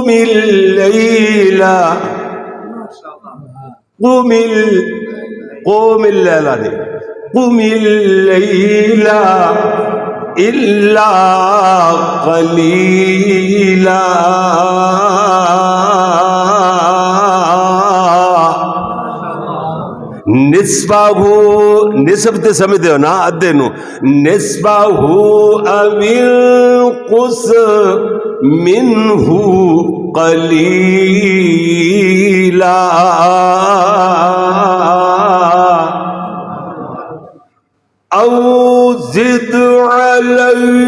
قم اللیل قم اللیل نہیں قم اللیل الا قلیلا نصفہ نصف تے سمجھتے ہو نا ادھے نو نصفہ او انقص منہ قلیلا او زد علیہ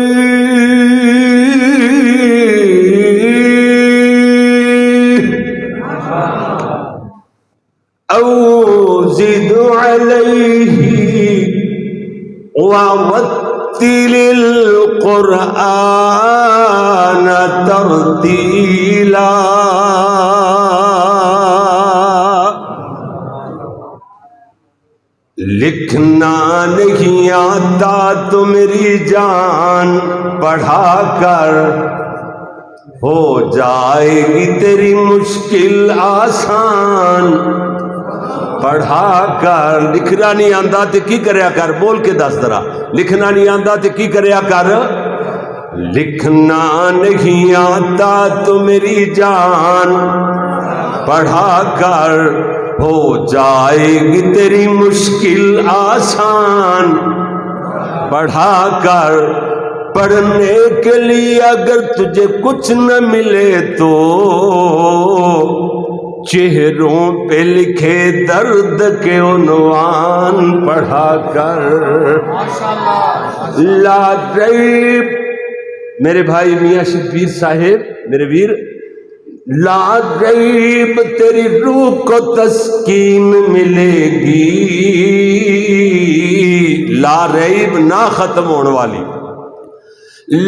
او زد علیہ ورتل القرآن ترتیلا لکھنا نہیں آتا تو میری جان پڑھا کر ہو جائے گی تیری مشکل آسان پڑھا کر لکھنا نہیں آتا تو کی کریا کر بول کے دس ذرا لکھنا نہیں آتا تو کی کریا کر لکھنا نہیں آتا تو میری جان پڑھا کر ہو جائے گی تیری مشکل آسان پڑھا کر پڑھنے کے لیے اگر تجھے کچھ نہ ملے تو چہروں پہ لکھے درد کے عنوان پڑھا کر لا ریب میرے بھائی میاں شبیر صاحب میرے ویر لا ریب تیری روح کو تسکین ملے گی لا ریب نہ ختم ہونے والی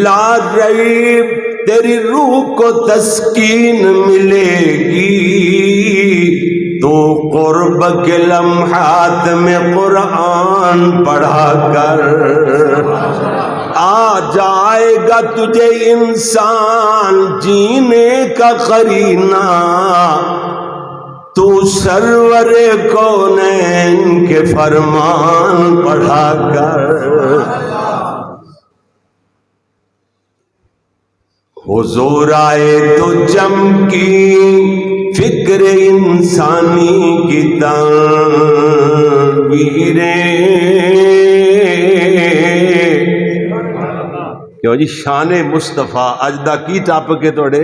لا ریب تیری روح کو تسکین ملے گی تو قرب کے لمحات میں قرآن پڑھا کر آ جائے گا تجھے انسان جینے کا قرینہ تو سرور کونین کے فرمان پڑھا کر حضور آئے تو چمکی فکر انسانی کی تعبیریں کیوں جی شان مصطفیٰ اجدہ کی ٹاپک ہے توڑے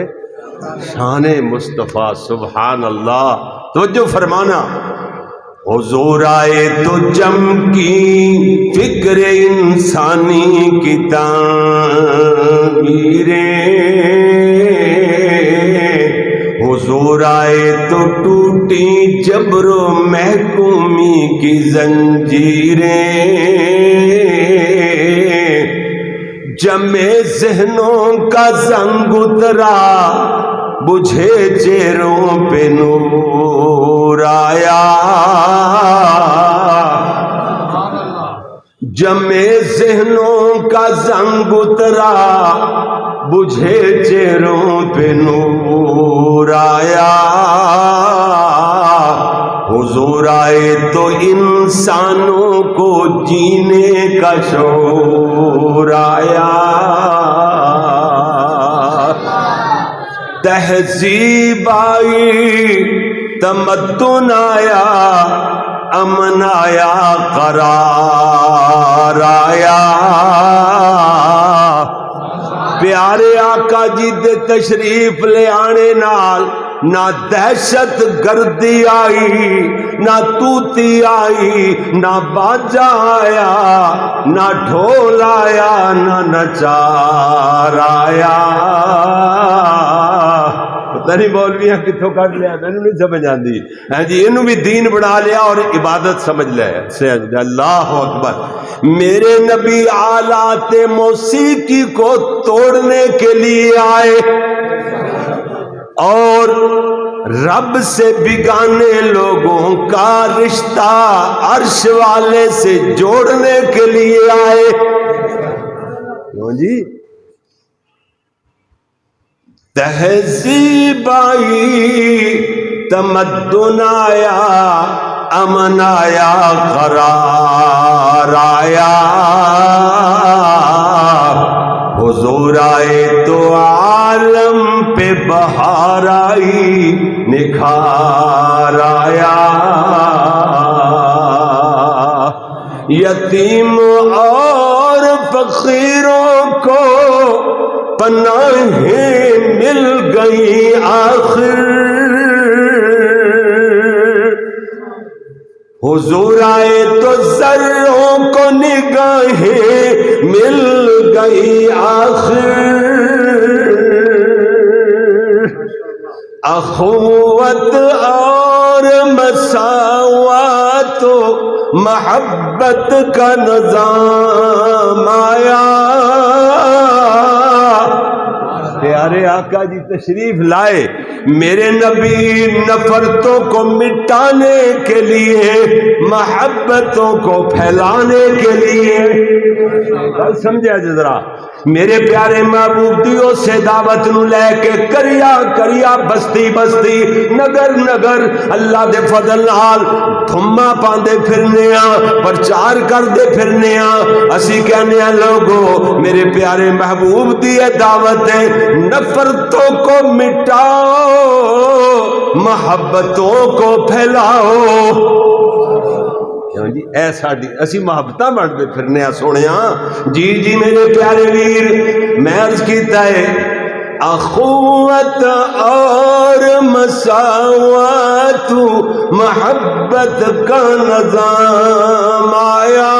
شان مصطفیٰ سبحان اللہ توجہ فرمانا حضور آئے تو چمکی فکر انسانی کی تعبیریں حضور آئے تو ٹوٹی جبر و محکومی کی زنجیریں جمے ذہنوں کا زنگ اترا بجھے چہروں پہ نور آیا جمے ذہنوں کا زنگ اترا بجھے چہروں پہ نور آیا حضور آئے تو انسانوں کو جینے کا شعور آیا تہذیب آئی تمدن آیا امن آیا قرار آیا پیارے آقا جی دے تشریف لے آنے نال نہ دہشت گردی آئی نہ توتی آئی نہ باجا آیا نہ ڈھول آیا نہ نچار آیا پتہ نہیں مولویاں کتوں کٹ لیا میں نہیں سمجھ آتی ہے جی انہوں بھی دین بنا لیا اور عبادت سمجھ لیا اللہ اکبر میرے نبی آلات موسیقی کو توڑنے کے لیے آئے اور رب سے بگانے لوگوں کا رشتہ عرش والے سے جوڑنے کے لیے آئے کیوں جی تہذیب آئی، تمدن آیا، امن آیا، قرار آیا، حضور آئے تو عالم پہ بہار آئی، نکھار آیا، یتیم اور فقیروں کو پناہیں مل گئی آخر، حضور آئے تو ذروں کو نگاہیں مل گئی آخر، اخوت اور مساوات و محبت کا نظام آیا، پیارے آقا جی تشریف لائے، میرے نبی نفرتوں کو مٹانے کے لیے، محبتوں کو پھیلانے کے لیے، سمجھا جی ذرا، میرے پیارے محبوب دیو سے دعوت نو لے کے کریا کریا، بستی بستی، نگر نگر، اللہ دے فضل نال تھما پاندے پھرنے ہاں، پرچار کردے پھرنے ہاں، اسی کہنے ہیں لوگو میرے پیارے محبوب دی دعوت ہے، نفرتوں کو مٹاؤ، محبتوں کو پھیلاؤ، جی اے ساڈی اسی محبتاں بڑھتے پھرنے آ سونیا، جی جی میرے پیارے ویر، میں عرض کیتا ہے اخوت اور مساوات محبت کا نظام آیا،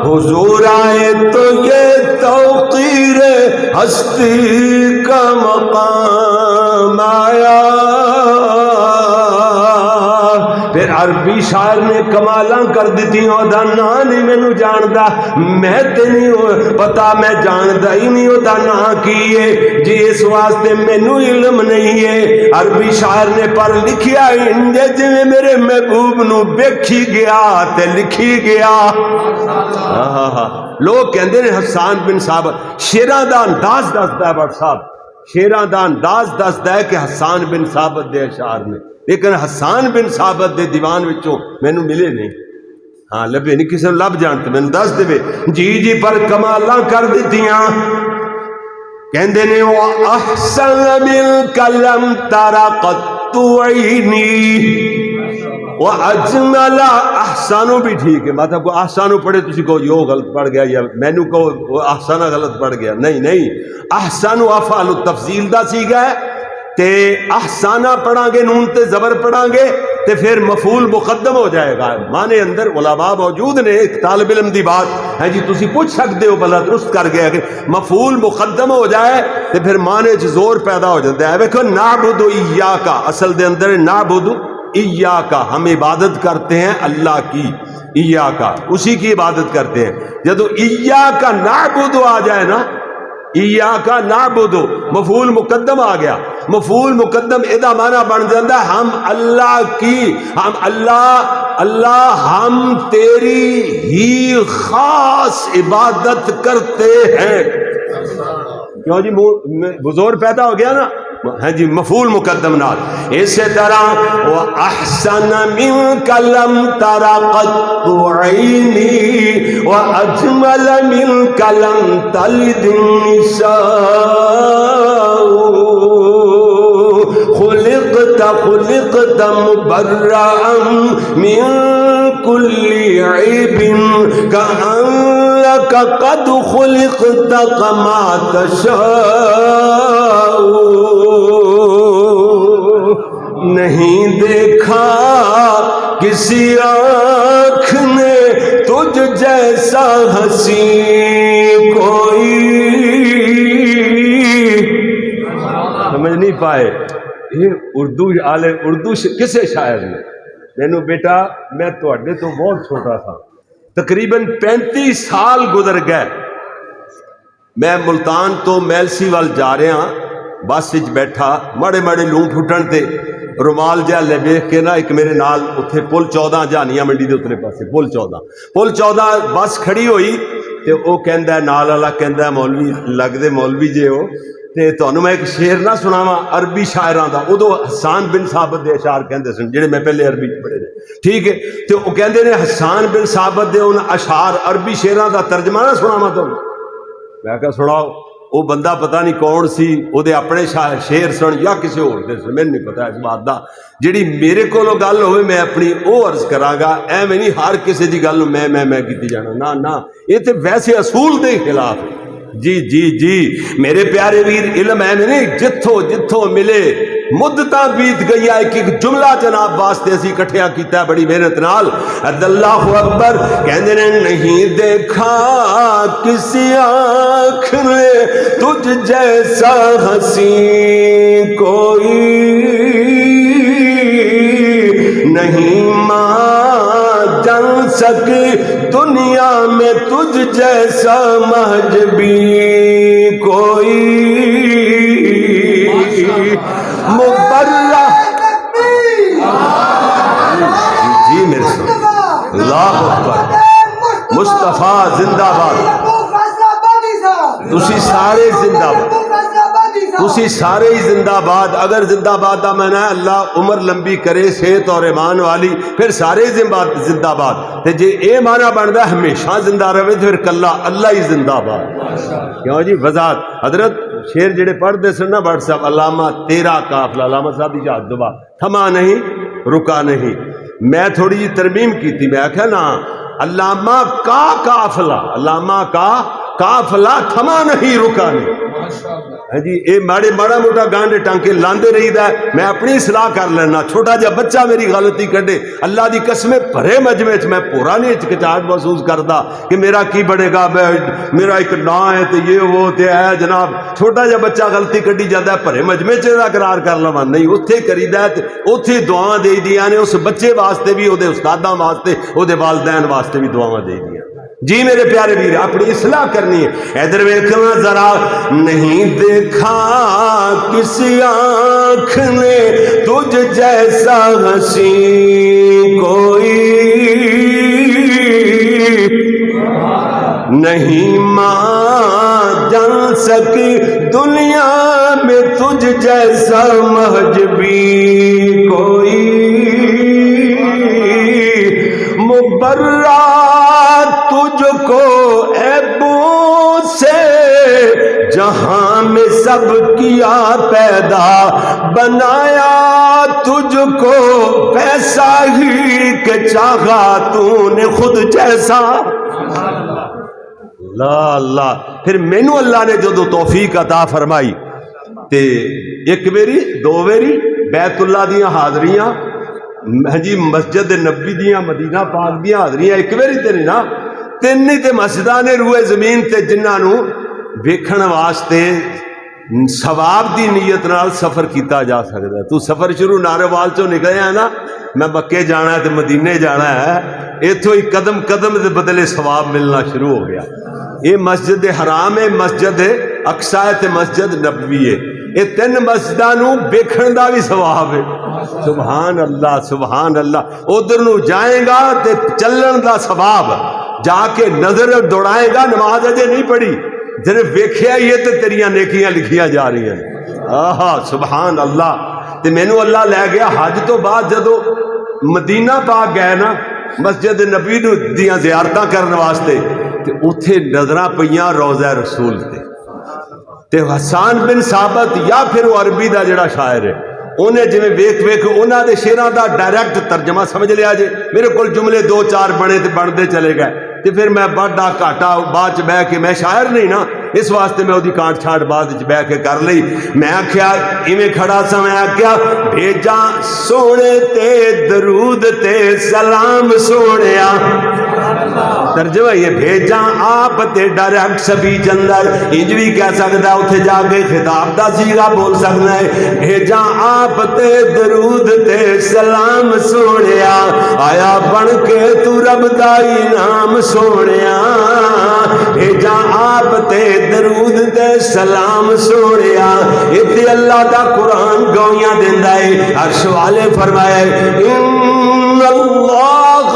حضور آئے تو یہ توقیر ہستی کا مقام آیا، پھر عربی شاعر نے کمالاں کر دیتی ہوں، دا نا نہیں مینوں جاندا، میں تے نہیں پتا، میں جاندا ہی نہیں ہوتا نا کی ہے جی، اس واسطے مینوں علم نہیں ہے، عربی شاعر نے پر لکھیا انجے جویں میرے محبوب نو ویکھی گیا تے لکھی گیا، لوگ کہندے نے حسان بن ثابت، شیراں دا انداز دسدا ہے بٹ صاحب، شیراں دا انداز دسدا ہے کہ حسان بن ثابت دے اشعار نے، لیکن حسان بن ثابت دے دیوان وچوں مینوں ملے نہیں، ہاں لبے نہیں، کسی نے لب جانتے مینوں دس دے، جی جی پر کمالاں کر دیتیاں، کہندے نے وَأَحْسَنَ مِنْكَ لَمْ تَرَ قَطُّ عَيْنِي، وَأَجْمَلَ، احسانو بھی ٹھیک ہے، مطلب کو احسانو پڑھے تسی کو یو غلط پڑھ گیا یا مینو کو احسانہ غلط پڑھ گیا، نہیں نہیں، احسانو افعال التفضیل دا سی گئے تے احسانہ پڑھاں گے، نون تے زبر پڑھاں گے تے پھر مفعول مقدم ہو جائے گا، مانے اندر علماء موجود نے، ایک طالب علم دی بات ہے جی تسی پوچھ سکتے ہو بلا درست کر گیا کہ مفعول مقدم ہو جائے تے پھر مانے چ زور پیدا ہو جاتا ہے، دیکھو نعبد ایاک، اصل دے اندر نعبد ایاک، ہم عبادت کرتے ہیں اللہ کی، ایاک اسی کی عبادت کرتے ہیں، جدو ایاک نعبد آ جائے نا، ایاک نعبد مفعول مقدم آ گیا، مفعول مقدم ادا معنی بن جاتا ہے ہم اللہ کی، ہم اللہ ہم تیری ہی خاص عبادت کرتے ہیں، کیوں جی بزور پیدا ہو گیا نا، ہے جی مفعول مقدم نال، اسی طرح وَأَحْسَنَ مِنْكَ لَمْ تَرَ قَطُّ عَيْنِي وَأَجْمَلَ مِنْكَ لَمْ تَلِدِ النِّسَاءُ، خلقت مبرأً من كل عيب كأنك قد خلقت كما تشاء، نہیں دیکھا کسی آنکھ نے تجھ جیسا حسین کوئی، سمجھ نہیں پائے یہ اردو کسے شاعر نے، مینو بیٹا میں تواڈے تو بہت چھوٹا تھا، تقریباً 35 سال گزر گئے، میں ملتان تو میلسی وال جا رہا ہاں، بس وچ بیٹھا، ماڑے ماڑے لوں پھٹن تے رومال جہا لے ویکھ کے نا ایک میرے نال اتنے پل 14 جہانیاں منڈی دے اتنے پاسے پل 14 بس کھڑی ہوئی تے وہ کہندا نال والا کہندا مولوی لگدے مولوی جے ہو تے تانوں میں ایک شعر نہ سناواں عربی شاعراں دا ادو حسان بن ثابت دے اشعار کہندے سن جڑے میں پہلے عربی چ پڑھے نے ٹھیک ہے تے وہ کہندے نے حسان بن ثابت دے ان اشعار عربی شعراں دا ترجمہ نہ سناواں تانوں میں کہا سناؤ وہ بندہ پتہ نہیں کون سی وہ دے اپنے شعر سن یا کسی اور دے سن مینوں نہیں پتہ اس بات دا جڑی میرے کولو گل ہوئے میں اپنی او عرض کراں گا ایویں نہیں ہر کسی دی گل میں کیتی جانا نہ یہ تے ویسے اصول دے خلاف ہے جی میرے پیارے ویر علم ہے نہیں جتھوں ملے مدتاں بیت گئی ہے ایک جملہ جناب واسطے اسی اکٹھیا کیتا ہے بڑی محنت نال اللہ اکبر کہندے نے نہیں دیکھا کسی آنکھ نے تجھ جیسا حسین کوئی نہیں ماں جان سکی دنیا میں تجھ جیسا مہجبی کوئی مبرہ جی میرے ساتھ اللہ اکبر مصطفیٰ زندہ باد تسی سارے زندہ باد تسی سارے ہی زندہ باد اگر زندہ باد دا میں نے اللہ عمر لمبی کرے صحت اور ایمان والی پھر سارے زندہ باد تے جے اے معنی بندا ہے ہمیشہ زندہ رہے پھر کلا اللہ ہی زندہ باد کیوں جی وضاحت حضرت شعر جڑے پڑھ دے سن نا بٹ صاحب علامہ تیرا قافلہ علامہ صاحب دی یاد دبا تھما نہیں رکا نہیں میں تھوڑی جی ترمیم کی تھی میں آکھا نا علامہ کا قافلہ تھما نہیں رکا نہیں جی اے ماڑا موٹا گانڈے ٹانکے لاندے رہی دا ہے میں اپنی اصلاح کر لینا چھوٹا جا بچہ میری غلطی کڈے اللہ دی قسمیں بھرے مجمع میں پورا نہیں ہچکچاہٹ محسوس کردا کہ میرا کی بڑے گا میرا ایک نا ہے تے یہ وہ تے ہے جناب چھوٹا جا بچہ غلطی کڈی جاتا ہے بھرے مجمع چ اقرار کر لواں نہیں اوتھے کریدا ہے تے اوتھے دعاواں دے دیاں نے اس بچے واسطے بھی او دے استاداں واسطے او دے والدین واسطے بھی دعاواں دے دیاں جی میرے پیارے ویر اپنی اصلاح کرنی ہے ادھر ویکھنا ذرا نہیں دیکھا کسی آنکھ نے تجھ جیسا حسین کوئی نہیں ماں جان سکی دنیا میں تجھ جیسا مہجبی کوئی مبرہ تجھ کو عیبوں سے جہاں میں سب کیا پیدا بنایا تجھ کو پیسہ ہی کہ چاہا تو نے خود جیسا اللہ پھر مینو اللہ نے جو توفیق عطا فرمائی تے ایک ویری دو ویری بیت اللہ دیاں حاضریاں جی مسجد نبی دیاں مدینہ پاک دیاں حاضریاں ایک ویری تے نہیں نا تین تے مسجداں نے روئے زمین تے جنہاں نو ویکھن واسطے ثواب دی نیت نال سفر کیتا جا سکتا ہے تو سفر شروع ناروال چوں نکلیا ہے نا میں مکے جانا ہے تے مدینے جانا ہے ایتھوں ہی قدم قدم دے بدلے ثواب ملنا شروع ہو گیا یہ مسجد حرام ہے مسجد اقصی ہے تے مسجد نبوی ہے یہ تین مسجداں نو ویکھن دا بھی ثواب ہے سبحان اللہ ادھر نو جائیں گا تے چلن دا ثواب جا کے نظر دوڑائے گا نماز اجے نہیں پڑھی جنہیں ویکھیا ہی ہے تے تیریاں نیکیاں لکھیاں جا رہی ہیں آہا سبحان اللہ تے مینوں اللہ لے گیا حج تو بعد جدو مدینہ پاک گئے نا مسجد نبی دیاں زیارتاں کرنے واسطے تے اتھے نظراں پیاں روضہ رسول تے حسان بن ثابت یا پھر وہ عربی دا جڑا شاعر ہے انہیں جویں ویکھ انہاں دے شعراں دا ڈائریکٹ ترجمہ سمجھ لیا جے میرے کول جملے دو چار بنے تے بنتے چلے گئے تے پھر میں بڑا گھاٹا بعد چ بہ کے میں شاعر نہیں نا اس واسطے میں اودی کانٹ چھاٹ بعد چ بہ کے کر لئی میں آکھیا ایویں کھڑا سا میں آکھیا بھیجا سونے تے درود تے سلام سونیا ترجمہ یہ بھیجا آپ تے ڈائریکٹ سبھی جندر انج بھی کہہ سکتا ہے اتنے جا کے خطاب دا سیغا بول سکنا ہے بھیجا آپ تے درود تے سلام سونیا آیا بن کے تو رب دا انعام سونیا بھیجا آپ تے درود تے سلام سونیا اتنے اللہ دا قرآن گویاں دیندا ہے عرش والے فرمائے ان اللہ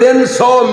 300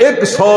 100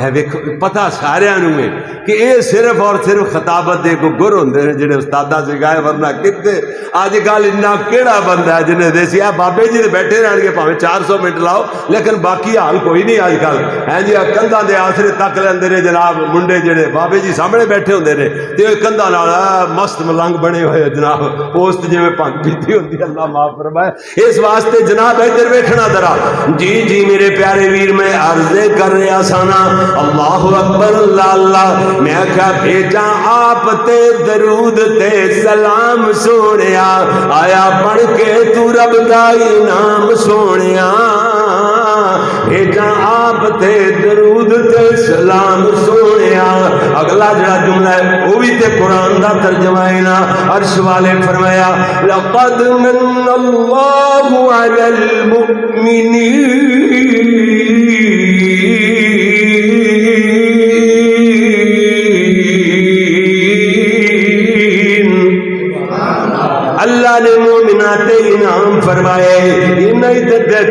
ہے ویکھو پتہ سارے نوں ہے کہ یہ صرف اور صرف خطابت دے کو گر ہوندے ہیں جڑے استاداں سکھائے، ورنہ کتے اج کل اتنا کیڑا بندہ ہے جنہیں دیسی آ بابے جی بیٹھے رہن گے پاویں 400 منٹ لاؤ لیکن باقی حال کوئی نہیں اج کل ہے جی کندھاں دے آسرے تک لیندے نے جناب منڈے جڑے بابے جی سامنے بیٹھے ہوندے نے تے او کندھاں نال مست ملنگ بنے ہوئے جناب پوسٹ جویں پنگ پیتی ہوندی ہے، اللہ معاف فرمائے۔ اس واسطے جناب ادھر ویکھنا ذرا جی میرے پیارے ویر میں عرض کر رہا سانا اللہ اکبر اللہ اللہ میں کیا بھیجا آپ تے درود تے سلام سونیا آیا پڑھ کے تو رب دا انعام سونیا بھیجا آپ تے درود تے سلام سونیا۔ اگلا جڑا جملہ ہے وہ بھی تے قرآن دا ترجمہ ہے نا، عرش والے فرمایا لقد من اللہ علی المؤمنین اللہ نے مومنات انعام فرمائے۔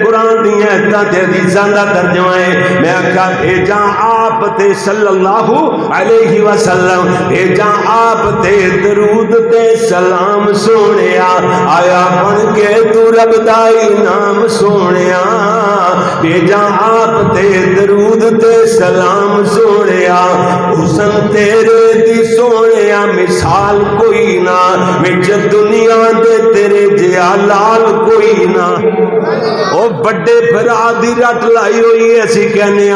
قرآن دی حدیثاں دا ترجمہ ہے میں آکھا بھیجا آپ تے صلی اللہ علیہ وسلم بھیجا آپ تے درود تے سلام سونیا آیا بن کے تو رب دا انعام سونیا بھیجا آپ تے درود تے سلام سونیا حسن تیرے دی سونیا مثال کوئی نہ وچ دنیا دے تیرے جیا لال کوئی نہ۔ او بڑے بھرا دی رٹ لائی ہوئی ایسی کہنے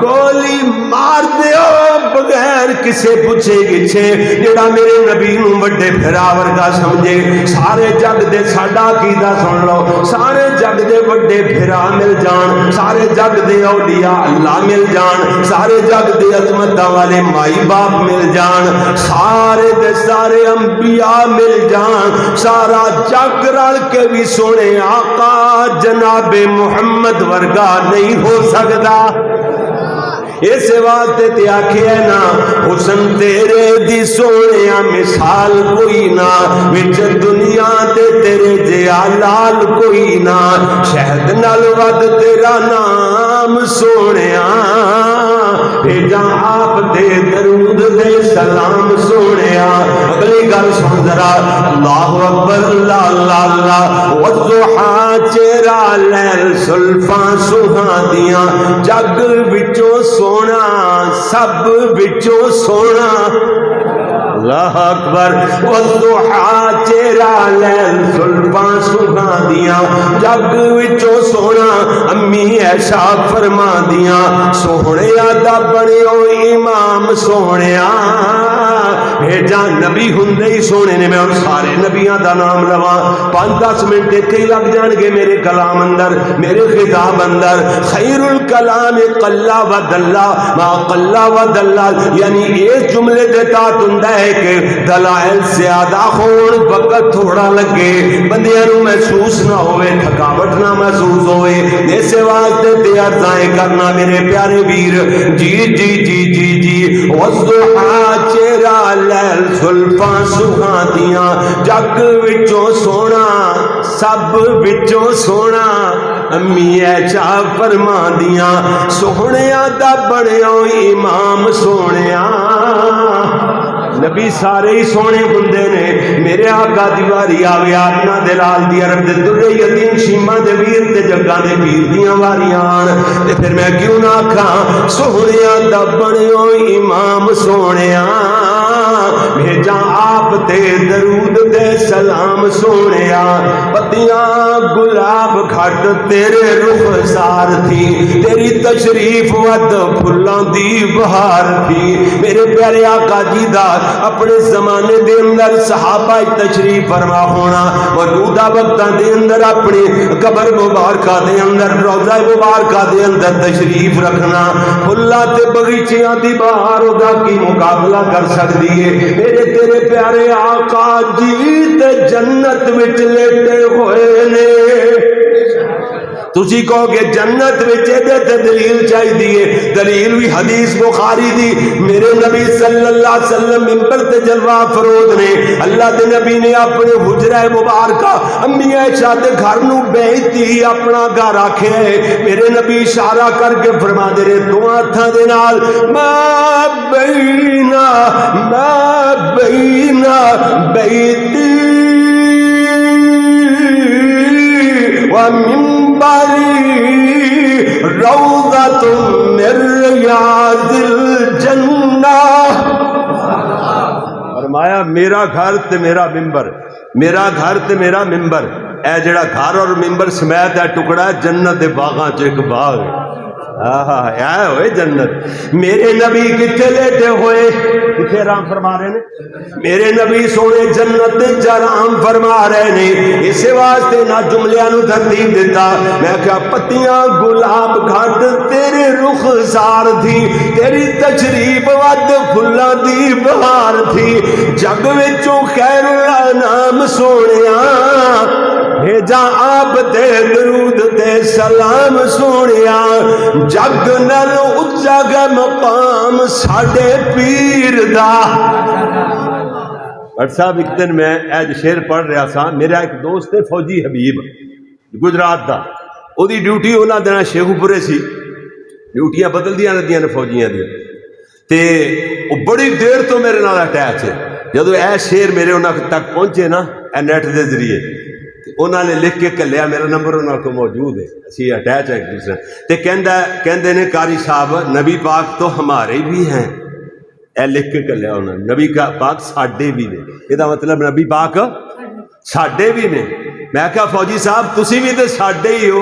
گولی مار دیو بغیر کسے پوچھے گچھے جڑا میرے نبی نو بڑے بھرا ورگا سمجھے سارے جگ دے ساڈا عقیدہ سن لو سارے جگ دے بڑے بھرا مل جان سارے جگ دے اولیاء اللہ مل جان سارے جگ دے عظمتاں والے مائی باپ مل جان سارے دے سارے انبیاء مل جان سارا جگ رل کے بھی سونے آقا جناب محمد ورگا نہیں ہو سکتا۔ اس واسطے تے آکھیا نا حسن تیرے دی سونیا مثال کوئی نہ وچ دنیا تے تیرے جیا لال کوئی نہ شہد نال ود تیرا نام سونیا بھیجا آپ دے درود دے سلام سونیا۔ اگلی گل سن ذرا اللہ اکبر اللہ اللہ اللہ والضحا چہرہ لیل زلفاں سہاندیاں جگ وچوں سونا سب وچوں سونا اللہ اکبر والضحا چہرہ لیل زلفاں سہاندیاں جگ وچوں سونا امی ایشا فرما دیاں سونیا دا بنیو امام سونیا بھیجا نبی ہندے ہی سونے نے میں اور سارے نبیاں دا نام لواں 5-10 منٹ اتنے ہی لگ جان گے میرے کلام اندر میرے خطاب اندر خیر الکلام قلا و دلا ما قلا و دلا یعنی اس جملے دے تحت ہوندا ہے کہ دلائل زیادہ ہون وقت تھوڑا لگے بندیاں نوں محسوس نہ ہوئے تھکاوٹ نہ محسوس ہوئے اس واسطے تے عرضیں کرنا میرے پیارے ویر جی جی جی جی جی والضحا چہرہ لیل زلفاں سہاندیاں جگ وچوں سونا سب وچوں سونا امی ایچا فرما دیاں سونیا دا بنیا امام سونیا۔ نبی سارے ہی سونے بندے نے میرے آقا دیواری آوے آدنا دلال دی عرب دے درے یتیم شیمہ دے ویر تے جگہ دے پیر دیاں واریاں تے پھر میں کیوں نہ کھاں سونیا دا بنیا امام سونیا بھیجا آپ تے درود تے سلام سونیا پتیاں گلاب گھٹ تیرے رخ سار تھی تیری تشریف ود پھلاں دی بہار تھی میرے پیارے آقا جی دا اپنے زمانے دے اندر صحابہ تشریف فرما ہونا موجودہ وقتاں دے اندر اپنی قبر مبارکہ دے اندر روضہ مبارکہ دے اندر تشریف رکھنا پھلا تے بغیچیاں دی بہار دا کی مقابلہ کر سکتی ہے میرے تیرے پیارے آقا جی تے جنت وچ لیٹے ہوئے نے تسی کہو گے جنت وچ دے تے دلیل چاہیے، دلیل بھی حدیث بخاری دی، میرے نبی صلی اللہ علیہ وسلم منبر تے جلوہ افروز نے، اللہ دے نبی نے اپنے حجرہ مبارکہ امی عائشہ دے گھر نو بیٹھی اپنا گھر آکھے ہے، میرے نبی اشارہ کر کے فرما دے رہے دو ہاتھاں دے نال ما بینا بیتی ومنبری روضۃ من ریاض الجنہ، فرمایا میرا گھر تے میرا ممبر، میرا گھر تے میرا ممبر، اے جڑا گھر اور ممبر سمیت ہے ٹکڑا ہے جنت دے باغاں چ ایک باغ ہے، آہا ہوئے جنت۔ میرے نبی کتنے لیٹے ہوئے، کتنے آرام فرما رہے ہیں، میرے نبی سونے جنت دے آرام فرما رہے ہیں، اس واسطے نہ جملیاں نو ترتیب دیتا، میں کہا پتیاں گلاب گھٹ تیرے رخسار تھی، تیری تشریف ود پھلاں دی بہار تھی، جگ وچوں خیر الانام سونیاں بھیجا آپ تے درود تے سلام سونیا، جگ نال اچا گا مقام ساڈے پیر دا۔ بٹ صاحب ایک دن میں ایج شیر پڑھ رہا سا، میرا ایک دوست ہے فوجی حبیب گجرات دا، او دی ڈیوٹی انہاں دن شیخو پورے سی، ڈیوٹیاں بدل دیاں ردیاں نے فوجیاں دی، تے او بڑی دیر تو میرے نال اٹیچ ہے، جدو اے شیر میرے انہاں تک پہنچے نا اے نیٹ دے ذریعے، انہوں نے لکھ کے کلیا، میرا نمبر انہوں کو موجود ہے، اسی اٹیچ ہے ایک دوسرے، تے کہندے نے قاری صاحب نبی پاک تو ہمارے بھی ہیں، اے لکھ کے کلیا انہوں نے، نبی پاک ساڈے بھی نے، یہ مطلب نبی پاک ساڈے بھی نے۔ میں کہا فوجی صاحب تسی بھی تو ساڈے ہی ہو،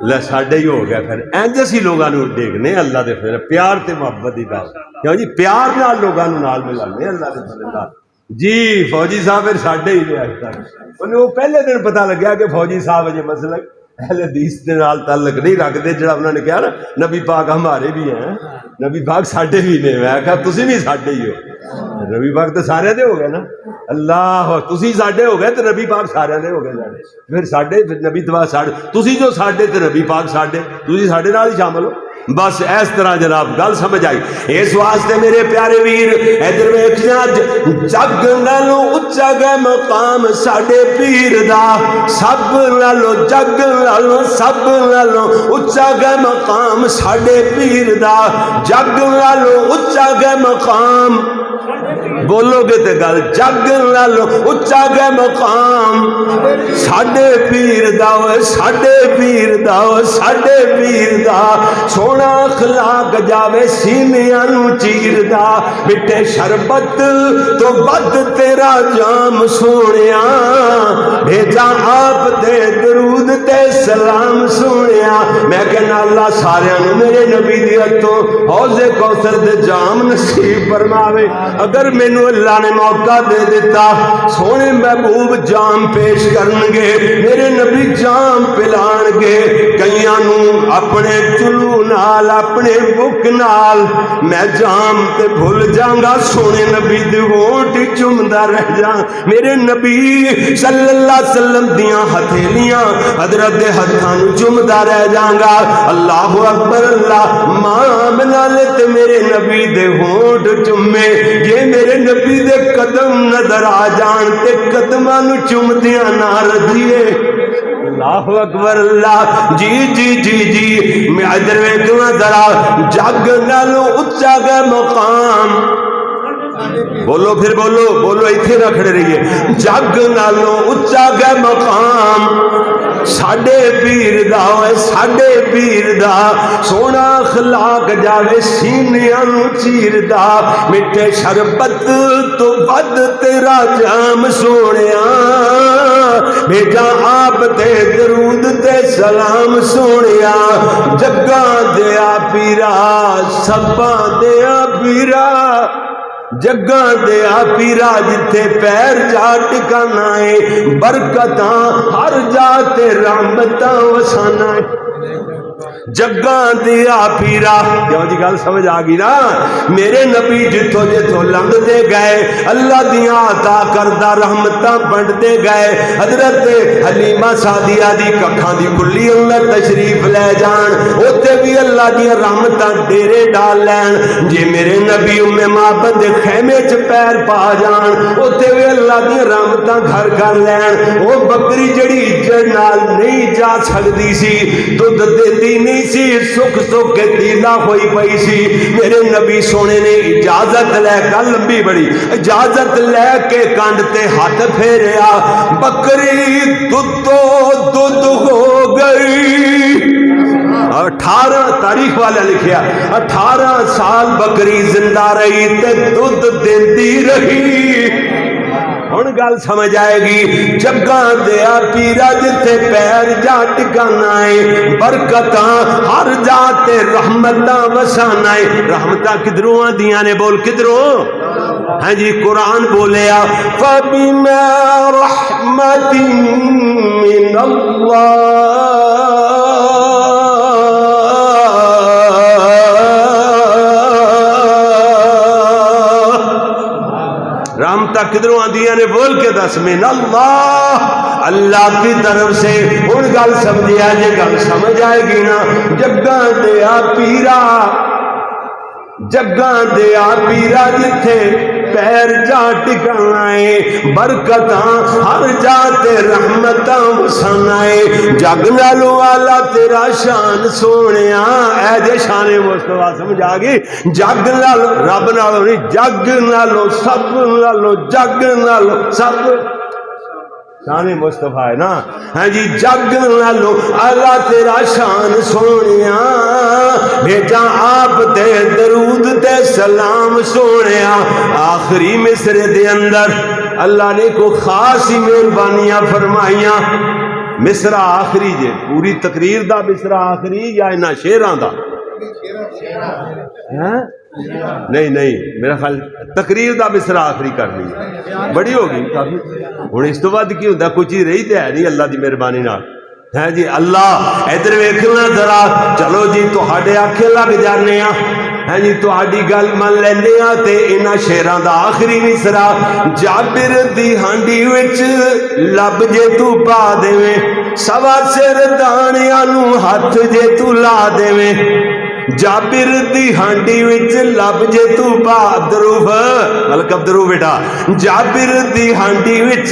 لے ساڈے ہی ہو گیا، پھر اینج اسی لوگاں نو دیکھنے اللہ دے پھر پیار تے محبت دی گل، کیوں جی پیار نال لوگاں نو نال ملانے اللہ دے فضل جی فوجی صاحب پھر ساڈے ہی نے، اج تک انہیں وہ پہلے دن پتہ لگیا کہ فوجی صاحب یہ مسلک اہل حدیث کے نال تعلق نہیں رکھتے، جڑا انہوں نے کہا نا نبی پاک ہمارے بھی ہیں، نبی پاک ساڈے بھی نے، میں کہا تسی بھی ساڈے ہی ہو، نبی پاک تو سارے دے ہو گئے نا، اللہ تسی ساڈے ہو گئے تو نبی پاک سارے دے ہو گئے ساڈے، پھر ساڈے نبی تبا ساڈے، تسی جو ساڈے تے نبی پاک ساڈے، تسی ساڈے نال ہی شامل ہو، بس اس طرح جناب گل سمجھ آئی۔ اس واسطے میرے پیارے ویر ادھر ویکھنا، جگ نالوں اچا گئے مقام ساڈے پیر دا، سب نالوں جگ نالوں سب نالوں اچا گئے مقام ساڈے پیر دا، جگ نالوں اچا گئے مقام، بولو گے تے گل، جگ نالوں اچا گئے مقام ساڈے پیر دا، ساڈے پیر دا، ساڈے پیر دا، سونا اخلاق جاوے سینیاں نو چیر دا، مٹھے شربت تو بد تیرا جام سونیا، بھیجا آپ تے درود تے سلام سونیا۔ میں کہنا اللہ سارے میرے نبی دی ہتھوں حوض کوثر دے جام نصیب فرماوے، اگر مینوں اللہ نے موقع دے دیتا سونے محبوب جام پیش کرنگے، میرے نبی جام پلان گے، کئیاں نو اپنے چلو نال اپنے بک نال میں جام تے بھول جاؤں سونے نبی دے ہونٹ چومدا رہ جا، میرے نبی صلی اللہ علیہ وسلم دیاں ہتھیلیاں حضرت دے ہتھاں نو چومدا رہ جاؤں، اللہ اکبر، اللہ ماں بنا لے تے میرے نبی دے ہونٹ چومے، یہ میرے نبی دے قدم نظر آ جان تے قدماں نو چومدیاں نہ رجیے، اللہ اکبر اللہ، جی جی جی جی میں ادھر ویکھنا ذرا، جگ نالوں اچا گئے مقام، بولو پھر بولو بولو ایتھے نہ کھڑے رہیے، جگ نالوں اچا گئے مقام ساڈے پیر دا، ساڈے پیر دا، سونا اخلاق جاوے سینیاں نو چیر دا، مٹھے شربت تو بد تیرا جام سونیا، بھیجا آپ تے درود تے سلام سونیا، جگاں دیا پیرا سباں دیا پیرا، جگاں دیا پیرا جتھے پیر جا ٹکانا ہے، برکتاں ہر جا تے رحمتاں وسانا ہے، جگاں دیا پیرا، کیوں جی گل سمجھ آ گئی نا؟ میرے نبی جتوں جتوں لنگتے گئے اللہ دیاں عطا کردہ رحمتاں بنٹتے گئے۔ حضرت حلیمہ سعدیہ دی ککھاں دی کلی اندر تشریف لے جان، اوتے بھی اللہ دیاں رحمتاں ڈیرے ڈال لین۔ جے میرے نبی ام معبد دے خیمے چ پیر پا جان، اوتے بھی اللہ دیاں رحمتاں گھر کر لین۔ او بکری جڑی اجڑ نال نہیں جا سکدی سی، دودھ دیندی نہیں سی، سکھ سکھ کے تیلا ہوئی پئی سی، میرے نبی سونے نے اجازت لے، گل لمبی بڑی، اجازت لے کے کانڈ تے ہاتھ پھیریا، بکری دودھ ہو گئی۔ 18 تاریخ والا لکھیا 18 سال بکری زندہ رہی تے دودھ دیندی رہی۔ ہن گل سمجھ آئے گی، جگاں دیا پیرا جتھے پیر جا ٹکانا ہے، برکتاں ہر جا تے رحمتاں وسانا ہے۔ رحمتاں کدھروں آندیاں نے؟ بول کدھروں؟ ہاں جی قرآن بولیا فَبِمَا رَحْمَةٍ مِّنَ اللَّهِ رحمتہ کدھروں آندیاں نے؟ بول کے دس، من اللہ، اللہ کی طرف سے۔ ان گل سمجھیا جے گل سمجھ آئے گی نا، جگاں دیا پیرا، جگاں دیا پیرا جتھے پیر جا ٹکانا ہے، برکتاں ہر جا تے رحمتاں وسانا ہے۔ جگ نالوں والا تیرا شان سونیا، اے جے شان مصطفیٰ سمجھ آ گئی؟ جگ نالوں رب نالوں نہیں، جگ نالوں سب نالوں، جگ نالوں سب شان مصطفیٰ ہے نا۔ ہاں جی جگ نالوں اللہ تیرا شان سونیا، بھیجا آپ تے درود تے سلام سونیا۔ آخری مصر دے اندر اللہ نے کو خاص ہی مہربانیاں فرمائیاں۔ مصرع آخری جے پوری تقریر دا مصرع آخری یا انہاں شیراں دا؟ نہیں میرا خیال تقریر دا مصرع آخری کرنی ہے، بڑی ہوگی کافی۔ ہن اس تو بعد کی ہوندا؟ کوئی چیز رہی تے ہے نہیں اللہ دی مہربانی نال۔ ہے جی اللہ ادھر ویکھنا ذرا، چلو جی تہاڈے آکھے لگ جانے ہاں، ہے جی تہاڈی گل من لینے ہاں تے انہاں شیراں دا آخری مصرع جابر دی ہانڈی وچ لب جے تو پا دیویں، سوا سر دانیاں نو ہاتھ جے تو لا دیویں، جابر دی ہانڈی وچ لب جے تو پا دروف ملک عبدالروف بیٹا، جابر دی ہانڈی وچ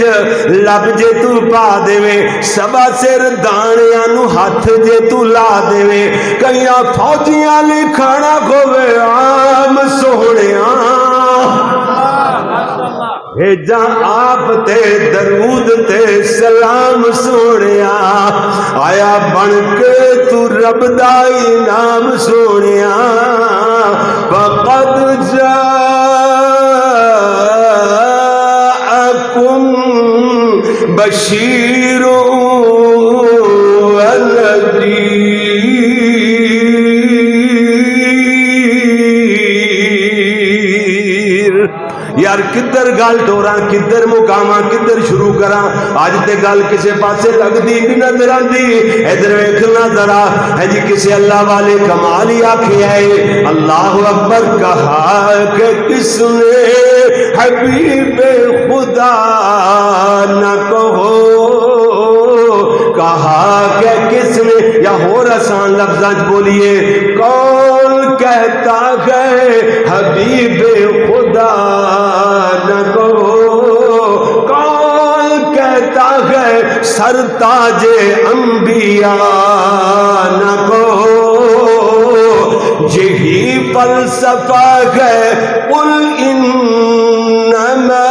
لب جے تو پا دیویں، سبا سر دانیاں نو ہاتھ جے تو لا دیویں، کئیاں فوجیاں لی کھانا کھوے عام سونیاں، بھیجا آپ تے درود تے سلام سونیا، آیا بن کے تو رب دا انعام سونیا، فقد جاءکم بشیر یار کدھر گل ٹوراں، کدھر مقاماں، کدھر شروع کراں؟ آج تے گل کسے پاسے لگدی بھی نظر آندی، ادھر ویکھنا ذرا، ہے جی کسے اللہ والے کمال ہی آکھے ہے اللہ اکبر کہا کہ کس نے حبیب خدا نہ کہو، کہا کہ کس نے، یا اور آسان لفظاں بولیے، کون کہتا ہے حبیب خدا نہ کہو، کون کہتا ہے سرتاج انبیاء نہ کہو، یہی فلسفہ ہے قل انما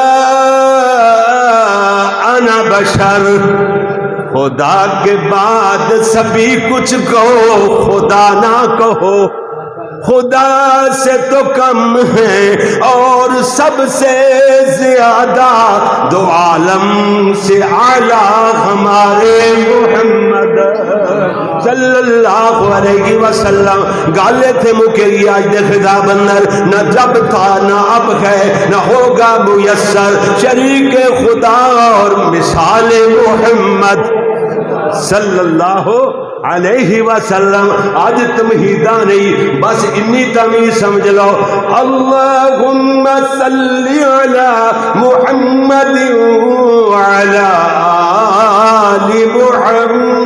انا بشر، خدا کے بعد سبھی کچھ کہو، خدا نہ کہو، خدا سے تو کم ہے اور سب سے زیادہ، دو عالم سے اعلیٰ ہمارے محمد صلی اللہ علیہ وسلم۔ گالے تھے مکری آج دے خطاب اندر، نہ جب تھا نہ اب ہے نہ ہوگا میسر، شریک خدا اور مثال محمد صلی اللہ علیہ وسلم. آج تمہیدہ نہیں بس انی تمیز سمجھ لو. اللہم صلی علی محمد وعلی آل محمد.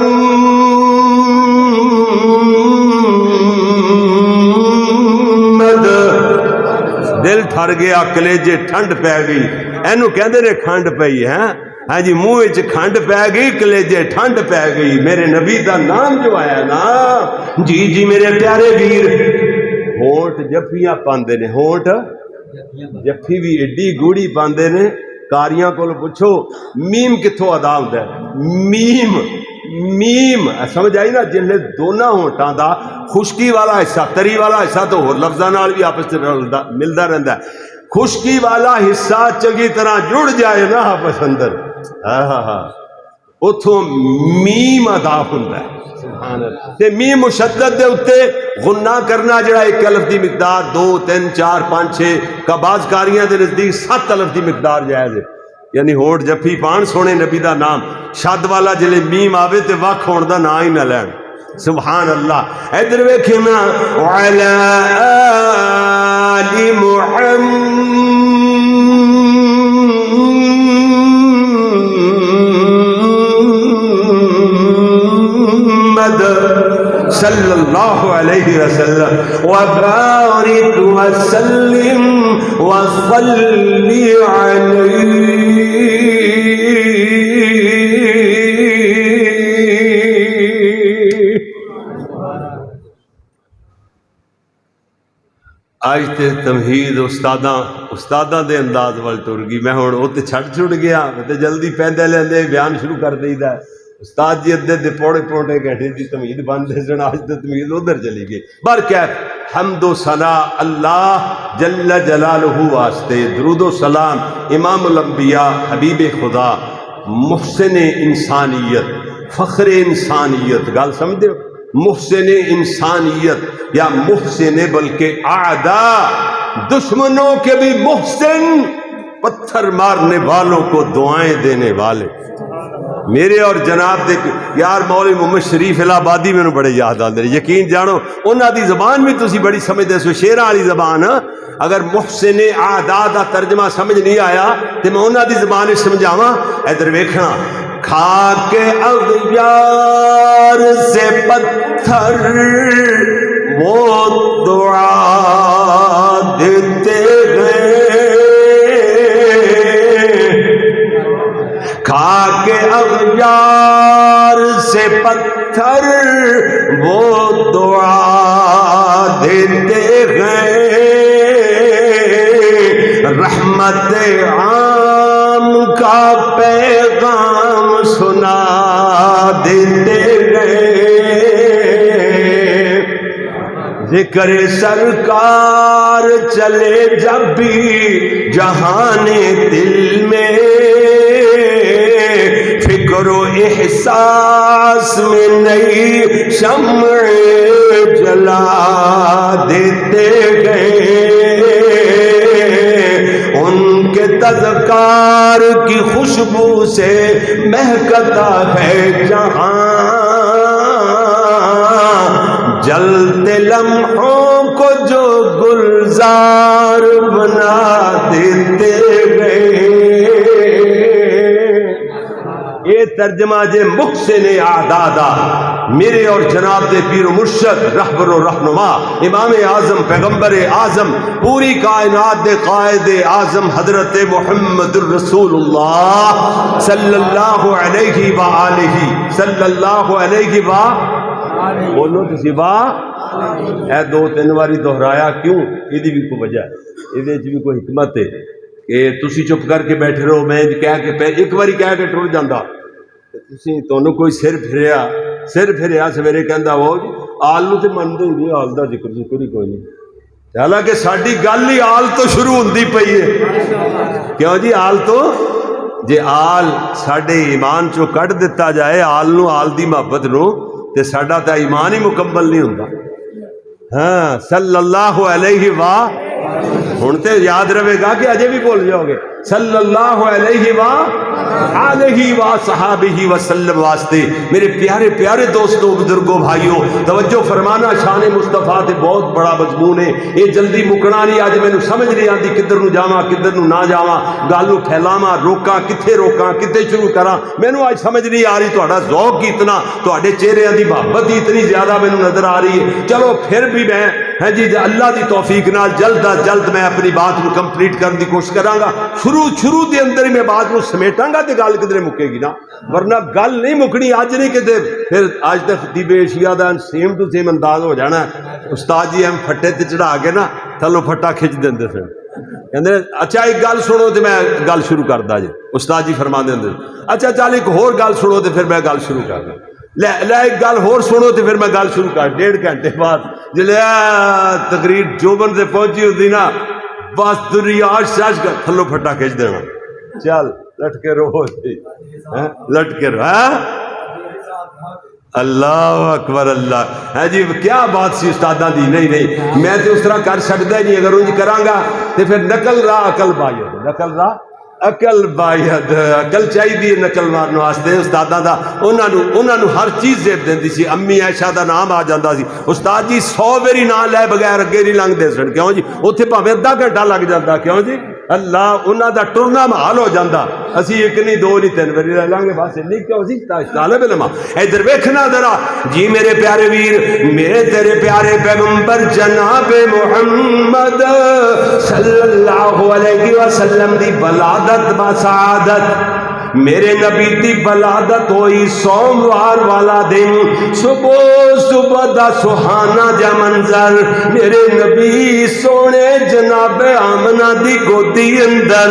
دل ٹھر گیا, کلیجے ٹھنڈ پی گئی. اینو کہندے نے کھنڈ پئی ہے. ہاں جی, منہ وچ کھنڈ پی گئی, کلیجے ٹھنڈ پی گئی. میرے نبی دا نام جو آیا نا, جی جی میرے پیارے ویر, ہونٹ جفیاں پاندے نے. ہونٹ جفی بھی ایڈی گوڑی پاندے نے. کاریاں کو پوچھو میم کتھوں ادا ہوندا ہے؟ میم میم سمجھ آئی نا. جن دونوں ہونٹاں دا خشکی والا حصہ, تری والا حصہ تو ہور لفظاں نال بھی آپس وچ ملدا رہندا ہے. خشکی والا حصہ چنگی طرح جڑ جائے نا آپس اندر, اتھوں میم ادا ہوندا ہے. سبحان اللہ. تے میم مشدد دے اتے غنہ کرنا جڑا ایک الف دی مقدار 2 3 4 5 6 کا بعض کاریاں دے نزدیک 7 الف دی مقدار جائز ہے. یعنی ہوٹ جفی پان سونے نبی دا نام شد والا جلے میم آوے تے وقت ہون دا نا ہی نہ لین. سبحان اللہ. ادھر ویکھے نا وعلی آل محمد صلی اللہ علیہ وسلم وبارک وسلم وصلی علیہ. آج تے تمہید استاداں دے انداز وال ٹر گئی. میں ہوں وہ چھڑ چھڑ گیا تے جلدی پیندے لیندے بیان شروع کر دئیدا ہے. استاد جی ادھے دے پوڑے پوڑے گھنٹے دی تمہید باندھے سن, آج تے تمہید ادھر چلی گئی. برکیف حمد و ثنا اللہ جل جلالہ واسطے. درود و سلام امام الانبیاء حبیب خدا محسن انسانیت فخر انسانیت. گل سمجھے ہو؟ محسن انسانیت یا محسن بلکہ اعداء دشمنوں کے بھی محسن, پتھر مارنے والوں کو دعائیں دینے والے. میرے اور جناب دے یار مولوی محمد شریف الہ آبادی میں بڑے یاد آتے ہیں. یقین جانو انہاں دی زبان بھی تسی بڑی سمجھتے سو, شیراں والی زبان. اگر محسن اعداء دا ترجمہ سمجھ نہیں آیا تو میں انہاں دی زبان سمجھاواں. ادھر ویکھنا, کھا کے اغیار سے پتھر وہ دعا دیتے گئے, کھا کے اغیار سے پتھر وہ دعا دیتے گئے, رحمت عام کا پیغام سنا دیتے گئے. ذکر سرکار چلے جب بھی جہان دل میں, فکر و احساس میں نئی شمع جلا دیتے گئے. ان کے تذکار کی خوشبو سے مہکتا ہے جہاں, جلتے لمحوں کو جو گلزار بنا دیتے گئے. یہ ترجمہ جے محسن اعداء دا میرے اور جناب دے پیر و مرشد رہبر و رہنما امام اعظم پیغمبر اعظم پوری کائنات دے قائد اعظم حضرت محمد الرسول اللہ صلی اللہ علیہ وآلہ صلی اللہ علیہ وآلہ. بولو تو سبا اے 2-3 باری دہرایا کیوں؟ یہ بھی کوئی وجہ ہے, یہ بھی کوئی حکمت ہے کہ تسی چپ کر کے بیٹھے رہو. میں کہہ کے ایک باری کہہ کے ٹر جاندہ, تمہیں کوئی سر پھریا سویرے کہندا وہ جی آل نو تے مندے ہی نہیں, آل دا ذکر ہی کوئی نہیں. حالانکہ ساڈی گل ہی آل تو شروع ہوندی پئی ہے. کیوں جی؟ آل تو جے آل ساڈے ایمان چوں کڈ دتا جائے, آل نو آل دی محبت نو, تے ساڈا تے ایمان ہی مکمل نہیں ہوندا. ہاں صلی اللہ علیہ وآلہ ہن تے یاد رہے گا کہ اجے بھی بھول جاؤ گے صلی اللہ علیہ وآلہ وسلم واسطے. میرے پیارے پیارے دوستوں بزرگوں بھائیوں توجہ فرمانا. شان مصطفیٰ تے بہت بڑا مضمون ہے. یہ جلدی مکنا نہیں. اج مینوں سمجھ نہیں آتی کدھر نو جاواں کدھر نو نہ جاواں, گل نو پھیلاواں, روکاں کتھے شروع کراں. مینوں اج سمجھ نہیں آ رہی. تہاڈا ذوق ہی اتنا, تہاڈے چہرے دی محبت ہی اتنی زیادہ مینوں نظر آ رہی ہے. چلو پھر بھی میں ہاں جی اللہ دی توفیق نال جلد از جلد میں اپنی بات کو کمپلیٹ کرنے دی کوشش کراں گا. شروع دے اندر ہی میں بات کو سمیٹاں گا تے گل کدھر مکے گی نا, ورنہ گل نہیں مکنی اج نہیں کدھر. پھر اج تک خطیب ایشیا دا سیم ٹو سیم انداز ہو جانا ہے. استاد جی ہم پھٹے تے چڑھا کے نا تھلوں پھٹا کھچ دیندے پھر کہندے اچھا ایک گل سنو تے میں گل شروع کردا جی. استاد جی فرما دیندے اچھا چل ایک ہور گل سنو تے پھر میں گل شروع کردا. لے ایک گل ہور سنو تے پھر میں گل شروع کر. 1.5 گھنٹے بعد جلے تقریر جوبن سے پہنچی ہوتی نا بس دنیا شاش کر تھلو پھٹا کھچ دینا. چل لٹ کے رو لٹ کے رو. اللہ اکبر اللہ ہے جی. کیا بات سی استاداں دی. نہیں میں تو اس طرح کر سکتا ہی نہیں. اگر انج کراں گا تو پھر نقل راہ عقل بائیت. نقل راہ عقل بائیت. عقل چاہیے نقل مارن واسطے. استاداں دا انہاں نو ہر چیز زیب دیندی سی. امی عائشہ دا نام آ جاندا سی. استاد جی 100 واری نام لے بغیر اگے نہیں لنگدے سن. کیوں جی اوتھے بھاویں ادھا گھنٹہ لگ جاندا. کیوں جی اللہ انہاں دا ٹرنا محال ہو جاندا. اسی ایک نہیں دو نہیں 3 واری لے لانگے بس نہیں. کیوں سی طالب علم ادھر ویکھنا ذرا جی. میرے پیارے ویر میرے تیرے پیارے پیغمبر جناب محمد صلی اللہ علیہ وسلم دی ولادت با سعادت. میرے نبی دی ولادت ہوئی سوموار والا دن. صبح دا سہانا جا منظر. میرے نبی سونے جناب آمنہ دی گودی اندر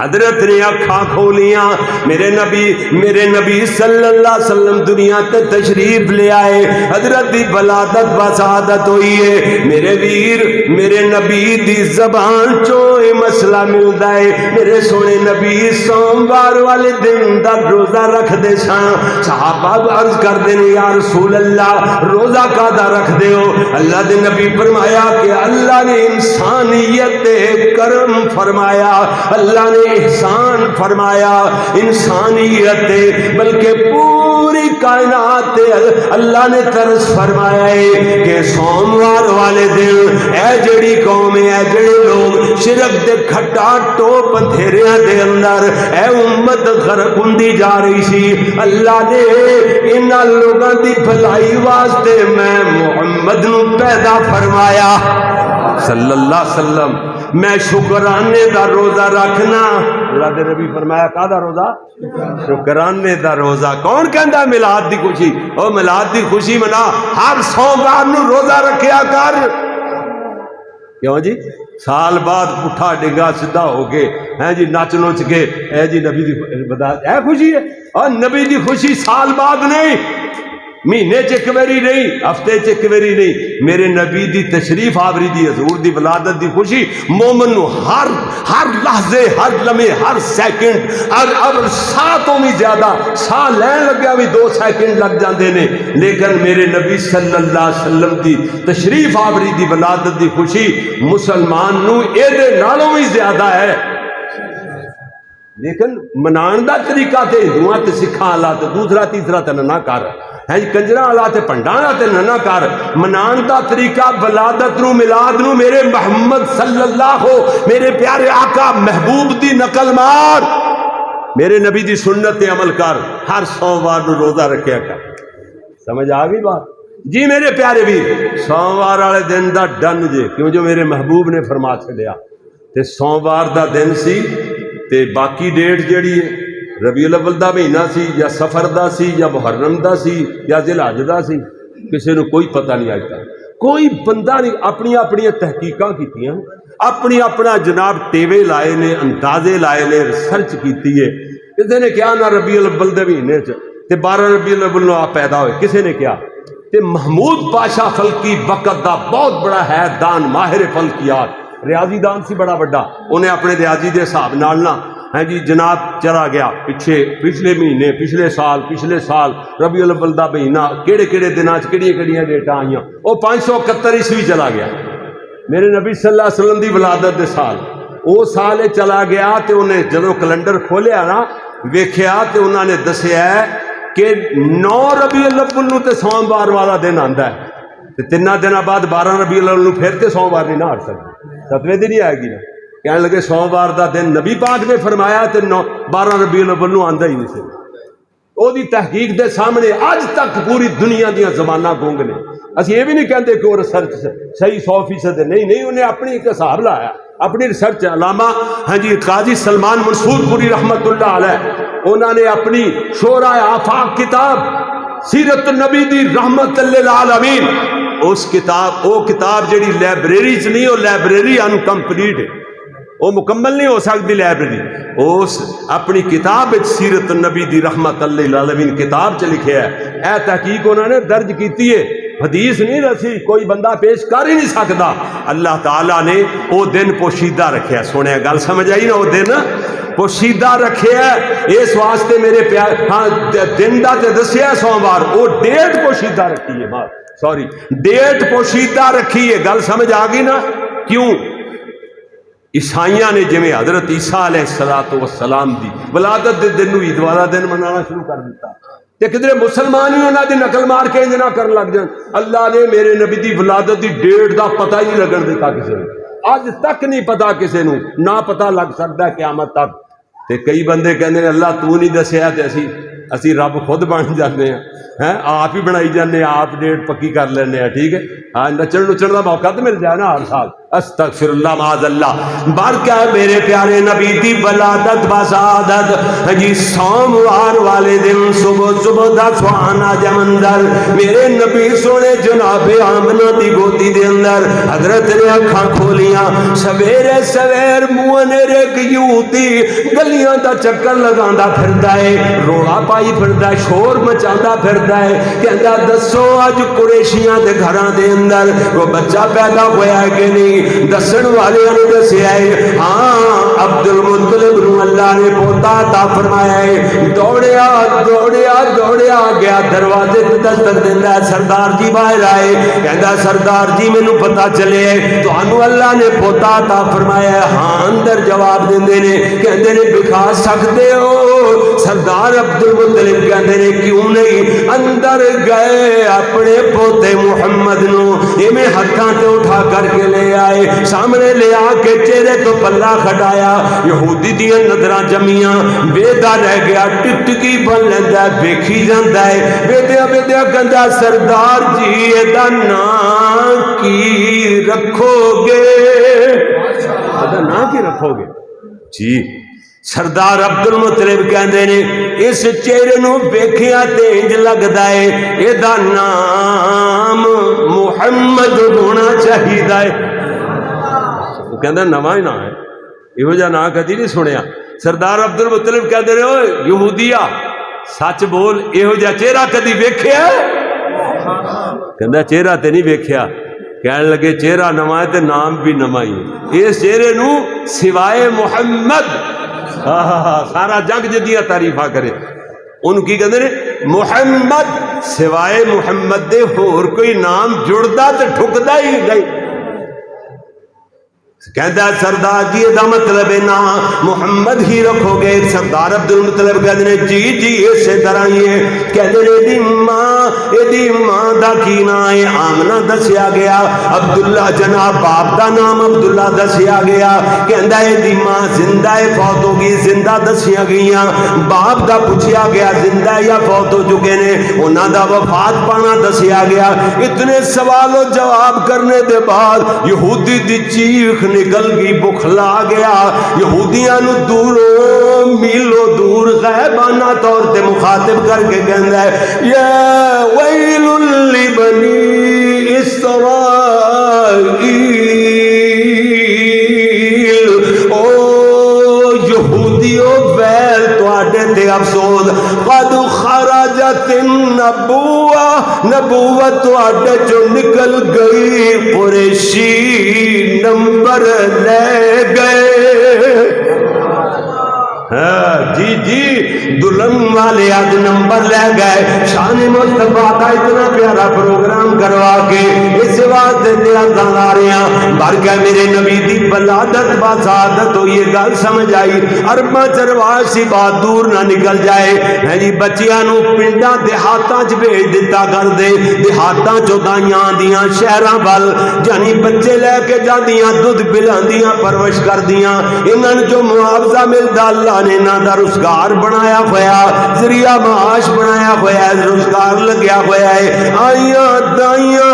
حضرت نے اکھاں کھولیاں. میرے نبی صلی اللہ علیہ وسلم دنیا تے تشریف لے آئے. حضرت دی ولادت و سعادت ہوئی ہے. میرے ویر میرے نبی دی زبان چوں اے مسئلہ ملدا ہے. میرے سونے نبی سوموار والے دن دا روزہ رکھ دے سان. صحابہ عرض کر دے یا رسول اللہ روزہ کادا رکھ دے ہو. اللہ دے نبی فرمایا کہ اللہ نے انسانیت کرم فرمایا, اللہ نے احسان فرمایا. انسانیت بلکہ پوری کائنات اللہ نے ترس فرمایا ہے کہ سوموار والے دن اے جڑی قوم اے جڑے لوگ شرک دے کھٹا ٹوپ اندھیریاں دے اندر اے امت غرق ہوندی جا رہی سی. اللہ نے انہاں لوگاں دی بھلائی واسطے میں محمد نو پیدا فرمایا صلی اللہ علیہ وسلم. میں شکرانے دا روزہ رکھنا. اللہ دے نبی فرمایا کادا روزہ؟ شکرانے دا روزہ. کون کہندا میلاد دی خوشی؟ او میلاد دی خوشی منا ہر سوموار نو روزہ رکھیا کر. کیوں جی سال بعد پٹھا ڈگا سدھا ہو کے ہیں جی نچ نچ کے اے جی نبی دی بتا اے خوشی ہے. اور نبی دی خوشی سال بعد نہیں, مہینے چک ویری نہیں, ہفتے چک ویری نہیں. میرے نبی دی تشریف آوری دی حضور دی ولادت دی خوشی مومن نو ہر لحظے ہر لمحے ہر سیکنڈ اور ساہ تو بھی زیادہ ساہ لین لگیا بھی 2 سیکنڈ لگ جاندے نے. لیکن میرے نبی صلی اللہ علیہ وسلم دی تشریف آوری دی ولادت دی خوشی مسلمان نو اے دے نالوں بھی زیادہ ہے. لیکن منان دا طریقہ تے ہندوؤں تے سکھاں والا تے دوسرا تیسرا تے نہ کر ہے کنجرا والا تے پنڈانا تے نہ کر. منان دا طریقہ ولادت نو میلاد نو میرے محمد صلی اللہ ہو میرے پیارے آقا محبوب دی نقل مار. میرے نبی دی سنت تے عمل کر. ہر سوموار نو روزہ رکھیا کر. سمجھ آ گئی بات جی میرے پیارے بھی. سوموار والے دن دا ڈن جے کیوں جو میرے محبوب نے فرما چھڈیا. تے سوموار دا دن سی تے باقی ڈیٹ جڑی ہے ربیع الاول دا مہینہ سی یا سفر دا سی یا محرم دا سی یا ذی الحج دا سی کسی نے کوئی پتہ نہیں آج تک. کوئی بندہ نہیں. اپنی تحقیقاں کیتیاں, اپنا جناب ٹیوے لائے نے, اندازے لائے نے, ریسرچ کیتی ہے. کسی نے کیا نہ ربیع الاول دے مہینے چ تے 12 ربیع الاول نو آپ پیدا ہوئے. کسی نے کیا تے محمود پاشا فلکی وقت دا بہت بڑا ہے دان, ماہر فلکیات, ریاضی دان سی بڑا بڑا. انہیں اپنے ریاضی دے حساب نال نہ ہے جی جناب چلا گیا پچھلے مہینے پچھلے سال ربیع الاول دا مہینہ کیڑے دناں چ کیڑیاں ڈیٹاں آئیاں. وہ 571 عیسوی چلا گیا. میرے نبی صلی اللہ علیہ وسلم دی ولادت دے سال وہ سال چلا گیا تے انہیں جدوں کیلنڈر کھولیا نا ویکھیا تے انہوں نے دسیا ہے کہ 9 ربیع الاول تے سوموار والا دن آندا ہے تے 3 دنوں بعد 12 ربیع الاول پھر تے سوموار نہیں نہ آ سکتے 7ویں دن ہی آئے گی نا کہنے لگے سوموار دا دن نبی پاک نے فرمایا تے 12 ربیع الاول آندا ہی نہیں سی وہ دی تحقیق دے سامنے اج تک پوری دنیا دیا زباناں گونگ نے اسی یہ بھی نہیں کہتے کہ وہ ریسرچ صحیح 100% نہیں انہیں اپنی ایک حساب لایا اپنی ریسرچ علامہ جی قاضی سلمان منصور پوری رحمت اللہ علیہ انہوں نے اپنی شورا آفاق کتاب سیرت النبی دی رحمت للعالمین اس کتاب وہ کتاب جڑی لائبریری چ نہیں وہ لائبریری انکمپلیٹ ہے وہ مکمل نہیں ہو سکتی لائبریری اس اپنی کتاب سیرت النبی دی رحمت للعالمین کتاب چ لکھیا ہے اے تحقیق انہوں نے درج کیتی ہے حدیث نہیں رسی کوئی بندہ پیش کر ہی نہیں سکتا اللہ تعالیٰ نے وہ دن پوشیدہ رکھیا سونے گل سمجھ آئی نا وہ دن پوشیدہ رکھیا اس واسطے میرے پیار ہاں دن دا تے دسیا سوموار وہ ڈیٹ پوشیدہ رکھی ہے سوری ڈیٹ پوشیدہ رکھی ہے گل سمجھ آ گئی نا کیوں عیسائیاں نے جویں حضرت عیسیٰ علیہ السلام دی ولادت دے دن عید والا دن منانا شروع کر دیتا تے کدھر مسلمان ہی انہاں دی نقل مار کے انج نہ کر لگ جان اللہ نے میرے نبی دی ولادت دی ڈیٹ دا پتہ ہی نہیں لگن دیتا کسی نے اج تک نہیں پتا کسی نو نہ پتہ لگ سکتا ہے قیامت تک تے کئی بندے کہندے نے اللہ تو نہیں دسیا تے اسی رب خود بن جانے ہیں آپ ہی بنائی جانے آپ ڈیٹ پکی کر لینے ہیں ٹھیک ہے ہاں نچن نچن کا موقع تو مل جائے نا ہر سال استغفر اللہ معاذ اللہ برکہ میرے پیارے نبی دی ولادت بسعادت جی سوموار والے دن صبح صبح دا سہانا جا منظر میرے نبی سونے جناب آمنہ دی گودی دے اندر حضرت نے اکھاں کھولیاں سویرے سویر منہ یہودی گلیاں دا چکر لگاندا پھردا ہے رولا پائی پھردا ہے شور مچاندا پھردا ہے کہندا دسو اج قریشیاں دے گھراں دے اندر وہ بچہ پیدا ہویا ہے کہ نہیں دسن والے نے دسیا ہے ہاں عبد المطلب نو اللہ نے پوتا عطا فرمایا ہے دوڑیا دوڑیا دوڑیا گیا دروازے تے دستک دیندا ہے سردار جی باہر آئے کہندا سردار جی مینوں پتہ چلے تانوں اللہ نے پوتا عطا فرمایا ہے ہاں اندر جواب دیندے نے کہندے نے دکھا سکدے ہو سردار عبد المطلب کہندے نے کیوں نہیں اندر گئے اپنے پوتے محمد نو ایویں ہتھاں تے اٹھا کر کے لے آئے سامنے لے آ کے چہرے تو پلہ کھٹایا یہودی دیاں نظراں جمیاں ویدا رہ گیا ٹٹکی بن لیندا ہے ویکھی جاندا ہے ویدیا کہندا سردار جی ایدا نام کی رکھو گے ایدا نام کی رکھو گے جی سردار عبد المطلب کہندے نے اس چہرے نو ویکھیا تے انج لگدا ہے ایدا نام محمد ہونا چاہیے وہ کہندا نواں ہی نام ہے یہو جہا نام کدی نہیں سنیا سردار عبد المطلب کہندے نے اوے یہودیا سچ بول یہو جہا چہرہ کدی ویکھیا کہندا چہرہ تے نہیں ویکھیا کہنے لگے چہرہ نواں ہے تے نام بھی نواں ہی ہے اس چہرے نو سوائے محمد سارا جگ جدیاں تعریفاں کرے ان کی کہندے نے محمد سوائے محمد دے ہور کوئی نام جڑدا تے ٹھکدا ہی نہیں کہتا ہے سردار جی دا مطلب ہے نا محمد ہی رکھو گے سردار عبد المطلب کہتے ہیں جی اسی طرح ہی ہے کہتے ہیں ایدی ماں دا کی نا ہے آمنہ دسیا گیا عبداللہ جناب باپ دا نام عبداللہ دسیا گیا کہتا ہے ایدی ماں زندہ ہے فوت ہوگی زندہ دسیا گئیاں باپ دا پوچھیا گیا زندہ ہے یا فوت ہو چکے نے انہاں دا وفات پانا دسیا گیا اتنے سوال و جواب کرنے دے بعد یہودی دی چیخ نکل گئی بکھلا گیا یہودیاں نو دوروں میلوں دور غیبانہ طور تے مخاطب کر کے کہندا ہے یا ویل لبنی اسرائیل او یہودیو ویل تواڈے تے افسوس قد خرجت النبوہ نبوت تواڈے جو نکل گئی قریشی نمبر لے گئے جی جی دلہن والے آج نمبر لے گئے شان مصطفیٰ کا اتنا پیارا پروگرام کروا کے اس واسطے دیا داریاں بھر کے میرے نبی دی بلادت بسعادت ہو یہ گل سمجھ آئی ارباں چرواہ سی بات دور نہ نکل جائے جی بچیاں نو پنڈاں دیہاتاں چ بھیج دیتا کر دے دیہاتاں چودائیاں دیاں شہراں ول جانی بچے لے کے جاندیاں دودھ پلاندیاں پرورش کردیاں انہاں جو معاوضہ ملدا اللہ نے انہاں دا روزگار بنایا ہویا ذریعہ معاش بنایا ہویا ہے روزگار لگیا ہویا ہے آئیاں دائیاں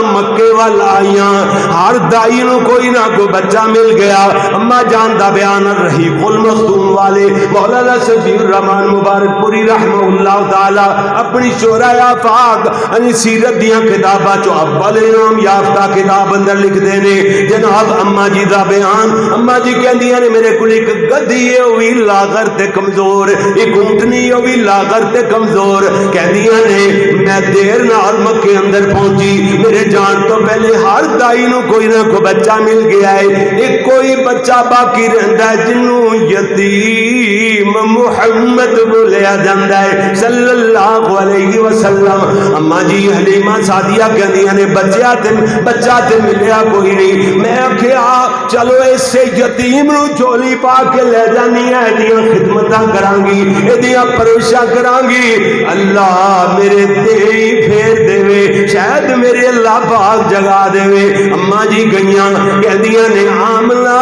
مکے والا آئیاں ہر دائی نو کوئی نہ کوئی بچہ مل گیا اما جان دا بیان الرحیق المختوم والے مولانا صدیق الرحمن مبارک پوری رحمہ اللہ تعالی اپنی شعراء آفاق انہی سیرت دیاں کتاباں چو اول انعام یافتہ کتاب اندر لکھ دینے جناب اما جی دا بیان اما جی کہندیاں نے میرے کل ایک گدھی ہوئی لاغر تے کمزور ایک اونٹنی ہوئی لاغر تے کمزور کہندیاں نے میں دیر نال مکے اندر پہنچی میرے جان تو پہلے ہر دائی نو کوئی نہ کوئی بچہ مل گیا ہے ایک کوئی بچہ باقی رہندا ہے جنوں یتیم محمد بولیا جاندا ہے صلی اللہ علیہ وسلم اما جی حلیمہ سعدیہ کہندیاں نے بچہ تے ملیا کوئی نہیں میں آکھیا چلو اس سے یتیم نو چولی پا کے لے جانی ہے ایدیاں خدمتاں کرانگی ایدیاں پروشاں کرانگی اللہ میرے تیری پھیر دے وے شاید میرے اللہ پاک جگا دے وے اما جی گئیاں کہندیاں نے آمنہ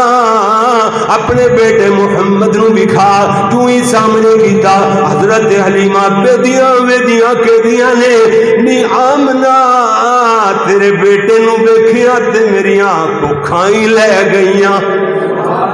اپنے بیٹے محمد نو بکھا تو ہی سامنے کیتا حضرت حلیمہ بیدیاں کہدیاں نے نی آمنہ تیرے بیٹے نو بیکھیاں تے میری آنکھوں کھائیں لے گئیاں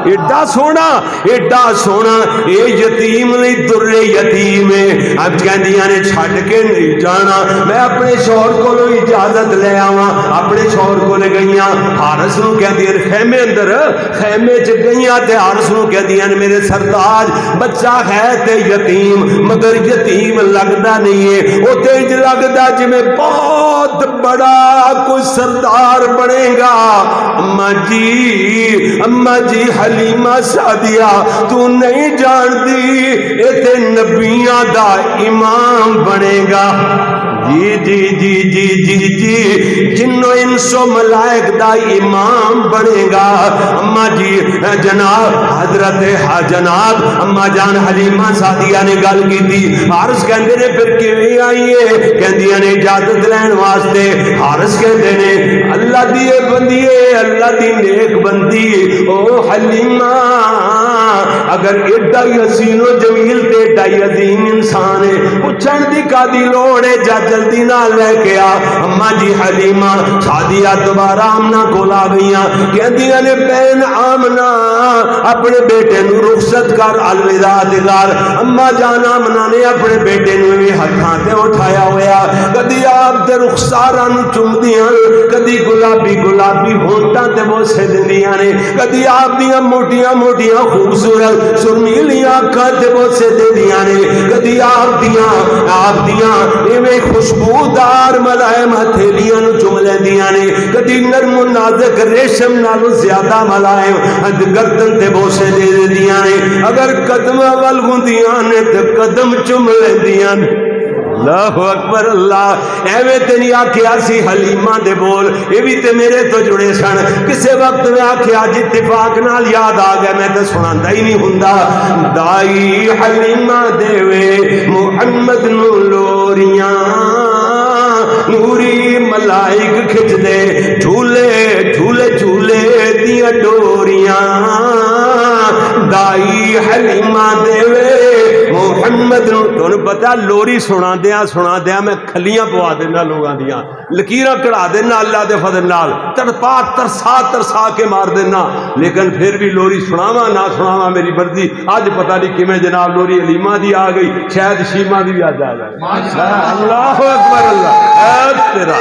ایڈا سونا اے یتیم نہیں در یتیم ہے اب کہندیاں نے چھڑ کے نہیں جانا میں اپنے شوہر کو اجازت لے آواں اپنے شوہر کو لے گئیاں حارث نو کہندیاں خیمے اندر خیمے چ گئیاں تے حارث نو کہندیاں میرے سرتاج بچہ ہے تے یتیم مگر یتیم لگدا نہیں ہے او تے انج لگدا جویں بہت بڑا کوئی سردار بنے گا اما جی حلیمہ سعدیہ تو نہیں جاندی اے تے نبیاں دا امام بنے گا جی جنو انسو ملائک دا امام بنے گا اما جی جناب حضرت جناب اما جان حلیمہ سعدیہ نے گل کی تھی حارث کہندے نے پھر کیویں آئیے کہندیاں نے اجازت لین واسطے حارث کہندے نے اللہ دی بندی اللہ دی نیک بندی او حلیمہ اگر ایڈا ہی حسین و جمیل تے ایڈا ہی عظیم انسان ہے پوچھن دی کادی لوڑ ہے جا جلدی نہ لے کے آ اما جی حلیمہ سعدیہ دوبارہ آمنہ کو لا گئیاں کہندیاں نے بہن آمنہ اپنے بیٹے نو رخصت کر الوداع دگار اما جان آمنہ نے اپنے بیٹے نو بھی ہتھاں تے اٹھایا ہویا کدی آپ تے رخساراں نو چومدیاں کدی گلابی ہونٹاں تے بوسے دیندیاں نے کدی آپ دیاں موٹیاں خوبصورت سرمیلیاں اکھاں تے بوسے دیندیاں نے کدی آپ دیاں ایویں خوشبودار ملائم ہتھیلیاں نو چوم لیندیاں نے کدی نرم و نازک ریشم نالو زیادہ ملائم گردن تے بوسے دے دیندیاں نے اگر قدم ول ہوندیاں نے تے قدم چوم لیندیاں نے اللہ اکبر اللہ ایویں تے نہیں آکھیا سی حلیمہ دے بول اے بھی تے میرے تو جڑے سن کسے وقت میں آکھیا جی اتفاق نال یاد آ گیا میں تے سناندا ہی نہیں ہوندا دائی حلیمہ دے وے محمد نو لوریاں نوری ملائک کھچ دے جھولے دیاں ڈوریاں دائی حلیمہ دے وے محمد نو تانوں پتہ لوری سنا دیاں میں کھلیاں پوا دینا لوگاں دیاں لکیراں کڑا دینا اللہ دے فضل نال ترسا کے مار دینا لیکن پھر بھی لوری سناواں نہ سناواں میری مرضی اج پتہ نہیں کیویں جناب لوری حلیمہ دی آ گئی شاید شیمہ دی بھی آ جائے اللہ اکبر اللہ اے تیرا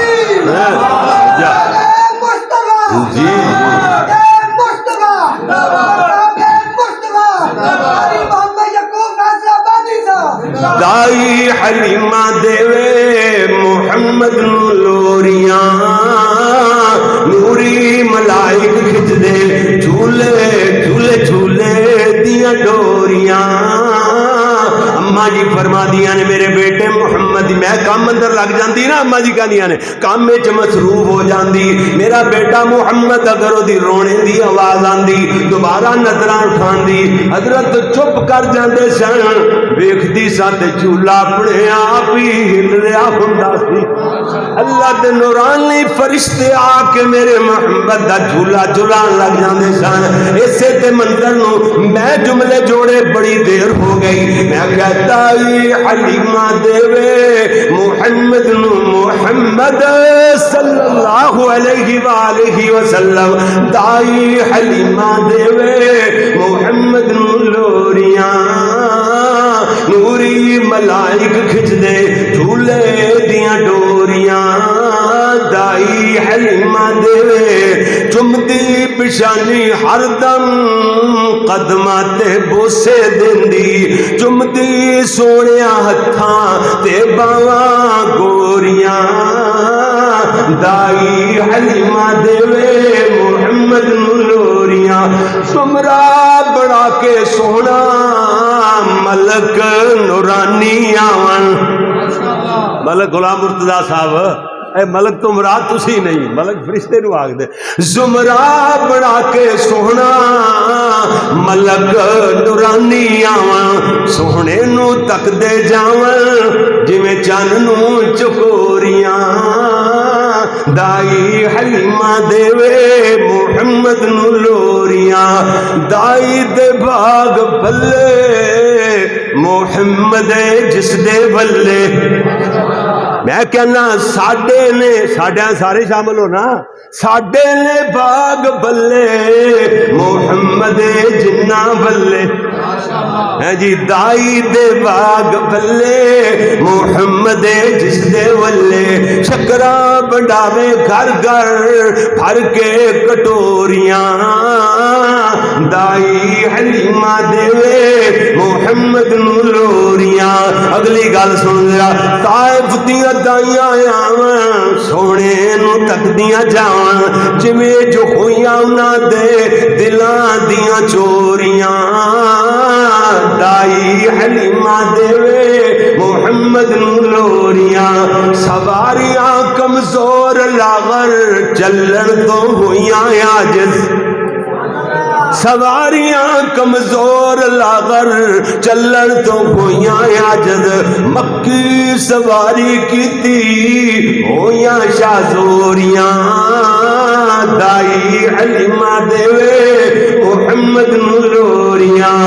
جی دائی حلیمہ دے وے محمد نو لوریاں نوری ملائک کھچ دے جھولے دیاں ڈوریاں ڈوریاں اما جی فرما دیاں نے میرے بیٹے محمد میں کام اندر لگ جاندی نا اما جی کہندیاں نے کام وچ مصروف ہو جاندی میرا بیٹا محمد اگر وہ دی رونے دی آواز آندی دوبارہ نظراں اٹھاندی حضرت چپ کر جاندے سن ویکھدی سا تے جھولا اپنے آپ ہی ہل رہا ہوندا سی اللہ دے نورانی فرشتے آ کے میرے محمد دا جھولا جھلان لگ جاندے سن اسے تے منظر نو میں جملے جوڑے بڑی دیر ہو گئی میں کہتا ہی حلیمہ دے محمد نو محمد صلی اللہ علیہ وآلہ وسلم دائی حلیمہ دے محمد نو لوریاں نوری ملائک کھچ دے جھولے دیاں ڈوریاں دائی حلیمہ دے چمدی پشانی ہر دم قدماتے بوسے دیندی چمدی سونیا ہتھاں تے باواں گوریاں دائی حلیمہ دے محمد نلوریاں سمرا بڑا کے سونا ملک نورانی آون ملک غلام مرتضیٰ صاحب اے ملک تو مراد تسی نہیں ملک فرشتے نو آگ دے زمرہ بڑا کے سونا ملک نورانی آون سونے نو تک دے جاون جی میں چان نو چکوریاں دائی حلیمہ دے محمد نو لوریاں دائی دے باغ بلے محمد جس دے بلے میں کہنا ساڈے نے ساڈیاں سارے شامل ہو نا ساڈے نے باغ بلے محمد جنہ بلے ہے جی دائی دے باغ بلے محمد جس دے بلے شکراں بنڈاوے گھر گھر بھر کے کٹوریاں دائی حلیمہ دے محمد نلوریاں اگلی گل سن لیا طائف دیاں دائیاں آون سونے نو تکدیاں جاون جویں جو ہویاں انہاں دے دلاں دیاں چوریاں دائی حلیمہ دے محمد نلوریاں سواریاں کمزور لاغر چلن تو ہویاں عاجز سواریاں کمزور لاغر چلن تو ہویاں عاجز مکی سواری کیتی ہویاں شازوریاں دائی حلیمہ دے محمد نلوریاں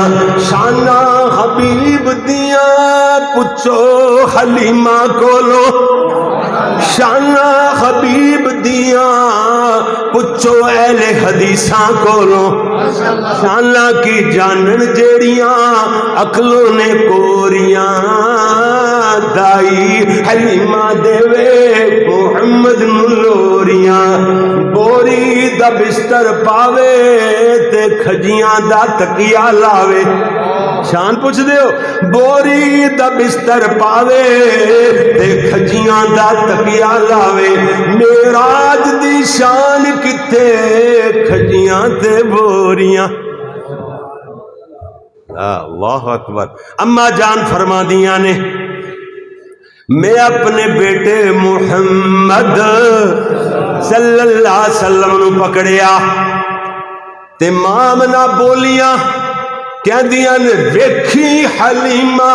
شانہ حبیب دیاں پچھو حلیمہ کولو شانہ حبیب دیاں پچھو اہل حدیثاں کولو شانہ کی جانن جیڑیاں عقلوں نے کوریاں دائی حلیمہ دے محمد نلوریاں بوری دا بستر پاوے تے کھجیاں دا تکیا لاوے شان پوچھ دیو بوری دا بستر پاوے تے کھجیاں دا تکیا لاوے معراج دی شان کتے کھجیاں تے بوریاں اللہ اکبر اما جان فرما دیاں نے میں اپنے بیٹے محمد صلی اللہ علیہ وسلم نو پکڑیا تے مام نہ بولیاں کہہ دیاں نے ویکھی حلیمہ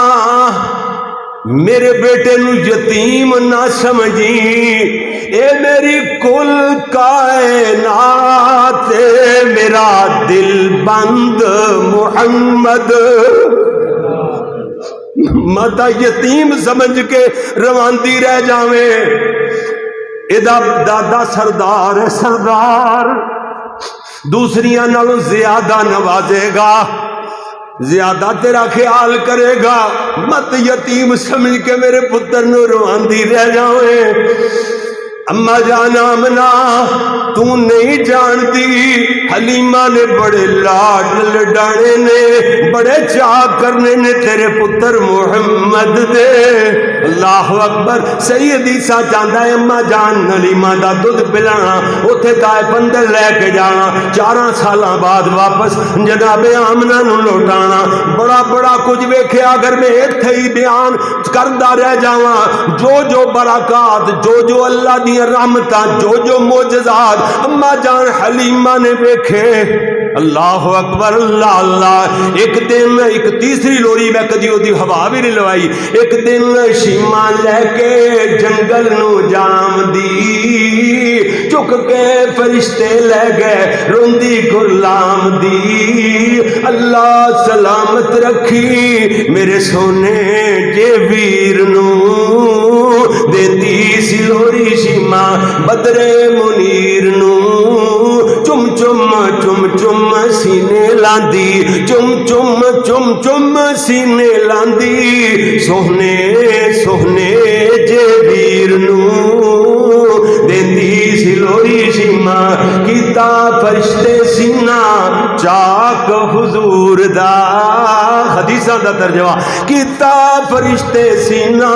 میرے بیٹے نو یتیم نہ سمجھی اے میری کل کائنات میرا دل بند محمد متا یتیم سمجھ کے رواندی رہ جاویں ادا دادا سردار ہے سردار دوسریاں نالوں زیادہ نوازے گا زیادہ تیرا خیال کرے گا مت یتیم سمجھ کے میرے پتر نو رواندی رہ جاویں اما جان آمنہ تو نہیں جانتی حلیمہ نے بڑے لاڈ لڈانے نے بڑے چاہ کرنے نے تیرے پتر محمد دے. اللہ اکبر. سید عیسیٰ چاہتا ہے اما جان حلیمہ دا دودھ پلانا اتھے طائف اندر لے کے جانا 4 سالاں بعد واپس جناب آمنہ نو لوٹانا. بڑا بڑا کچھ ویکھیا اگر میں اتھے ہی بیان کردا رہ جاواں جو برکات جو اللہ دی رحمتاں جو معجزات اما جان حلیمہ نے ویکھے. اللہ اکبر. اللہ اللہ. ایک دن ایک تیسری لوری میں کدی دی ہوا بھی نہیں لوائی. ایک دن شیما لے کے جنگل نو جام دی چک کے فرشتے لے گئے روندی غلام دی. اللہ سلامت رکھی میرے سونے جے ویر نو دیتی سی لوری شیما بدرے منیر نو. چم چم چم چم سینے لاندی چم سینے لاندی سوہنے سوہنے جے ویر نو دیندی سی لوری شیما کیتا فرشتے سینہ چاک حضور دا. حدیثاں دا ترجمہ کیتا فرشتے سینہ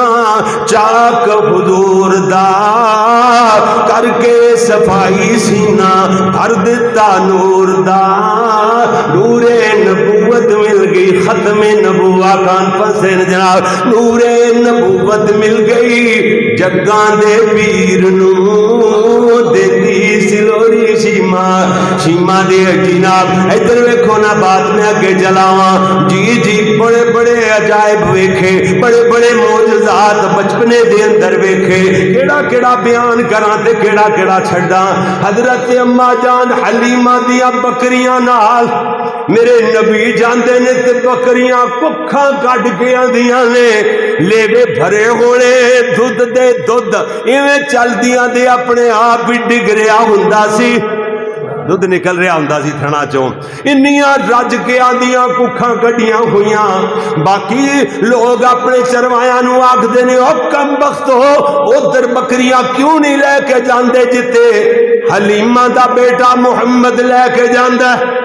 چاک حضور دا کر کے صفائی سینہ بھر دیتا نور دا. نور نبوت مل گئی ختم نبوہ کانفرنس جناب. نور نبوت مل گئی جگاں دے پیر نو دیتی سلوری شیما دے جناب. ادھر ویکھو نا بات میں اگے چلاواں. جی بڑے بڑے عجائب ویکھے بڑے بڑے معجزات بچپنے دے اندر ویکھے. کیڑا بیان کراں تے کیڑا چھڈاں. حضرت اما جان حلیمہ دیاں بکریاں نال میرے نبی جاندے نے تے بکریاں ککھاں کڈ کے آندیاں نے لیوے بھرے ہونے دودھ دے دودھ ایویں چلدیاں دے اپنے آپ ہی ڈگ رہا ہوندا سی. دودھ نکل رہا ہوندا سی تھنا چوں. انیاں رج کے آندیاں ککھاں کڈیاں ہویاں. باقی لوگ اپنے چروایاں نو آکھدے نے او کم بخت ہو ادھر بکریاں کیوں نہیں لے کے جاندے جتے حلیمہ دا بیٹا محمد لے کے جاندا ہے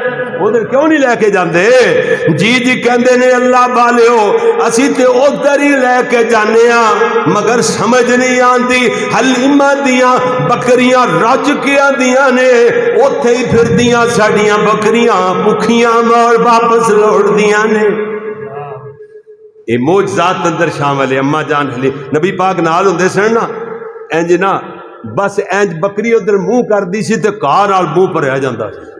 ادھر کیوں نہیں لے کے جاندے. جی کہندے نے اللہ والےو اسی تے ادھر ہی لے کے جانے ہاں مگر سمجھ نہیں آندی حلیمہ دیاں بکریاں رج کے آندیاں نے اوتھے ہی پھردیاں ساڈیاں بکریاں بھکھیاں اور واپس لوٹ دیاں نے. اے معجزات اندر شامل ہے. اما جان حلیم نبی پاک نال ہوندے سن نا انج نا بس انج بکری ادھر منہ کر دی سی تے گھاہ نال منہ بھریا جاندا سی.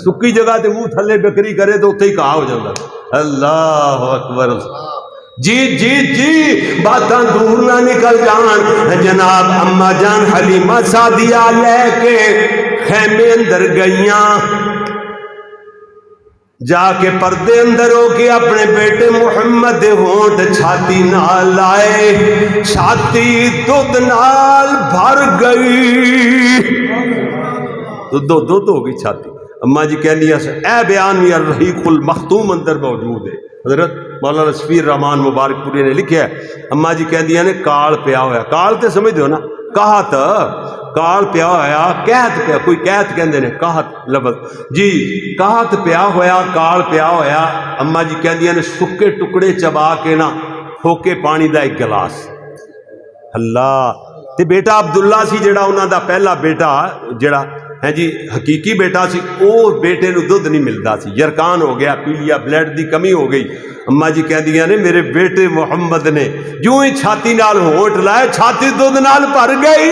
سکی جگہ تے منہ تھلے بکری کرے تو اتنے ہی گھاہ ہو جاتا. اللہ اکبر. جی باتاں دور نہ نکل جان. جناب اما جان حلیمہ سعدیہ لے کے خیمے اندر گئیاں جا کے پردے اندر ہو کے اپنے بیٹے محمد دے ہونٹ چھاتی نال لائے. چھاتی دودھ نال بھر گئی. دودھ ہو گئی چھاتی. اما جی کہہ لیا اے بیان میں الرحیق المختوم اندر موجود ہے. حضرت مولانا شفیع الرحمان مبارک پوری نے لکھا ہے اما جی کہہ دیا نے کال پیا ہوا. کال تے سمجھ دو نا کہت کال پیا ہوا قحط پیا کوئی قحط کہندے نے کہت لفظ جی کہت پیا ہوا کال پیا ہوا. اما جی کہہ دیا نے سکے ٹکڑے چبا کے نا پھوکے پانی دا ایک گلاس. اللہ تے بیٹا عبداللہ سی جڑا انہاں دا پہلا بیٹا جڑا ہے جی حقیقی بیٹا سی او بیٹے نو دودھ نہیں ملتا سی یرکان ہو گیا پی لیا بلڈ دی کمی ہو گئی. اما جی کہہ دیا نے میرے بیٹے محمد نے جو ہی چھاتی نال ہونٹ لائے چھاتی دودھ نال بھر گئی.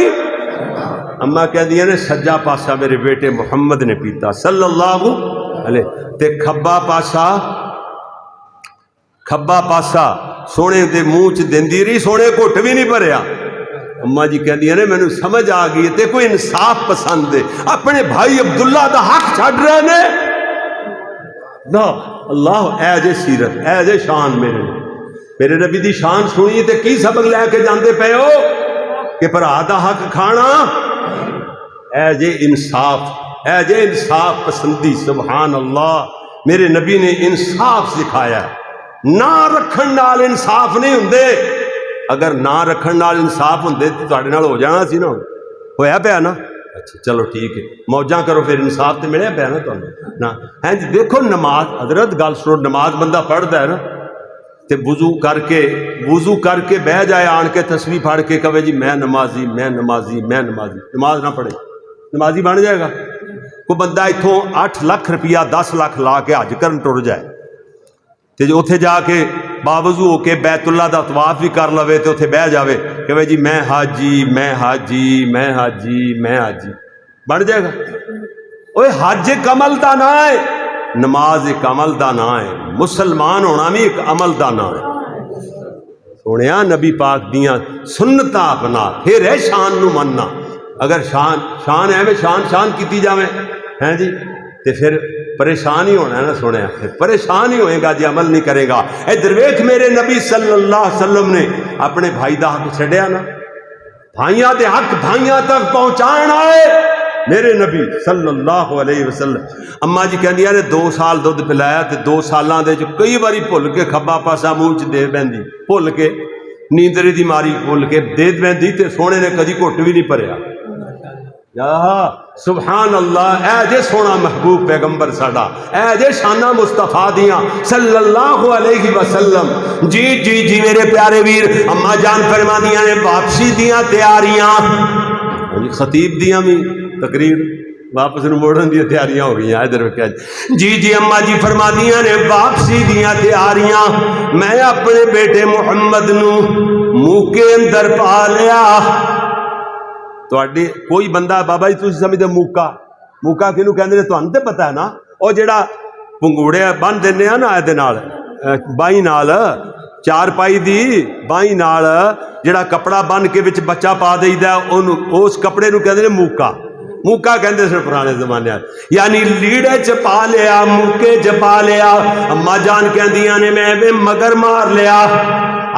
اما کہہ دیا نے سجا پاسا میرے بیٹے محمد نے پیتا صلی اللہ علیہ تے کھبا پاسا سونے دے منہ چ دیندی رہی سونے گھٹ بھی نہیں بھریا. اما جی کہہ دیا نے مینوں سمجھ آ گئی تے کوئی انصاف پسند ہے اپنے بھائی عبداللہ دا حق چھڈ رہے نے. اللہ اے جے سیرت اے جے شان میرے نبی دی شان سنی تے کی سبق لے کے جاندے پے ہو کہ بھرا دا حق کھانا. اے جے انصاف پسندی. سبحان اللہ. میرے نبی نے انصاف سکھایا. نہ رکھن نال انصاف نہیں ہوندے. اگر نہ رکھن نال انصاف ہوندے تے تواڈے نال ہو جانا سی نا. ہویا پیا نا؟ اچھا چلو ٹھیک ہے، موجاں کرو پھر، انصاف تو ملیا پیا نا تمہیں نا؟ ہیں جی دیکھو نماز، حضرت گل سنو، نماز بندہ پڑھتا ہے نا تے وضو کر کے بہ جائے آن کے تسبیح پڑھ کے کہے جی میں نمازی میں نمازی میں نمازی، نماز نہ پڑھے نمازی بن جائے گا؟ کوئی بندہ اتوں 8 لاکھ روپیہ 10 لاکھ لا کے حج کرن ٹر جائے تے جو اتنے جا کے باوضو ہو کے بیت اللہ دا طواف بھی کر لوے تے اتنے بہ جاوے کہ جی میں حاجی میں حاجی میں حاجی میں حاجی، بن جائے گا؟ اوے حج ایک عمل دا نہ ہے، نماز ایک عمل دا نہ ہے، مسلمان ہونا بھی ایک عمل دا نہ ہے۔ سونیا نبی پاک دیاں سنتاں اپنا پھر ہے شان نو مننا، اگر شان ہے میں شان کیتی جاویں ہیں جی تے پھر پریشان ہی ہونا ہے نا سنیا، پھر پریشان ہی ہوئے گا جی عمل نہیں کرے گا۔ اے درویش میرے نبی صلی اللہ علیہ وسلم نے اپنے بھائی دا حق چھڑیا نا، بھائیاں دے حق بھائیاں تک پہنچان آئے میرے نبی صلی اللہ علیہ وسلم۔ اما جی کہندیاں نے 2 سال دودھ پلایا تے 2 سالاں دے جو کئی باری بھول کے کھبا پاسا منہ چ دے بہندی، بھول کے نیندری دی ماری بھول کے دے بہندی تے سونے نے کدی گھٹ بھی نہیں بھریا۔ یا سبحان اللہ، اے جے سونا محبوب پیغمبر ساڈا، اے جے شانہ مصطفیٰ دیاں صلی اللہ علیہ وسلم۔ جی جی جی میرے پیارے ویر، اما جان فرما دیاں نے واپسی دیاں تیاریاں، خطیب دیاں بھی تقریر واپس موڑن دی تیاریاں ہو گئی ہیں ادھر کیا جی جی اما جی فرما دیاں نے واپسی دیاں تیاریاں، میں اپنے بیٹے محمد نو منہ کے اندر پا لیا۔ کوئی بندہ بابا جی تسی سمجھتے موکا کینوں کہندے نے تانوں تے پتہ ہے نا، او جڑا پنگوڑے بن دینے ہیں نا اے دے نال بائی نال، چار پائی دی بائی نال جڑا کپڑا بن کے وچ بچہ پا دئیدا اس کپڑے نو کہندے نے موکا کہندے سن پرانے زمانے، یعنی لیڑے چ پا لیا موکے چ پا لیا۔ اما جان کہندیاں نے میں مگر مار لیا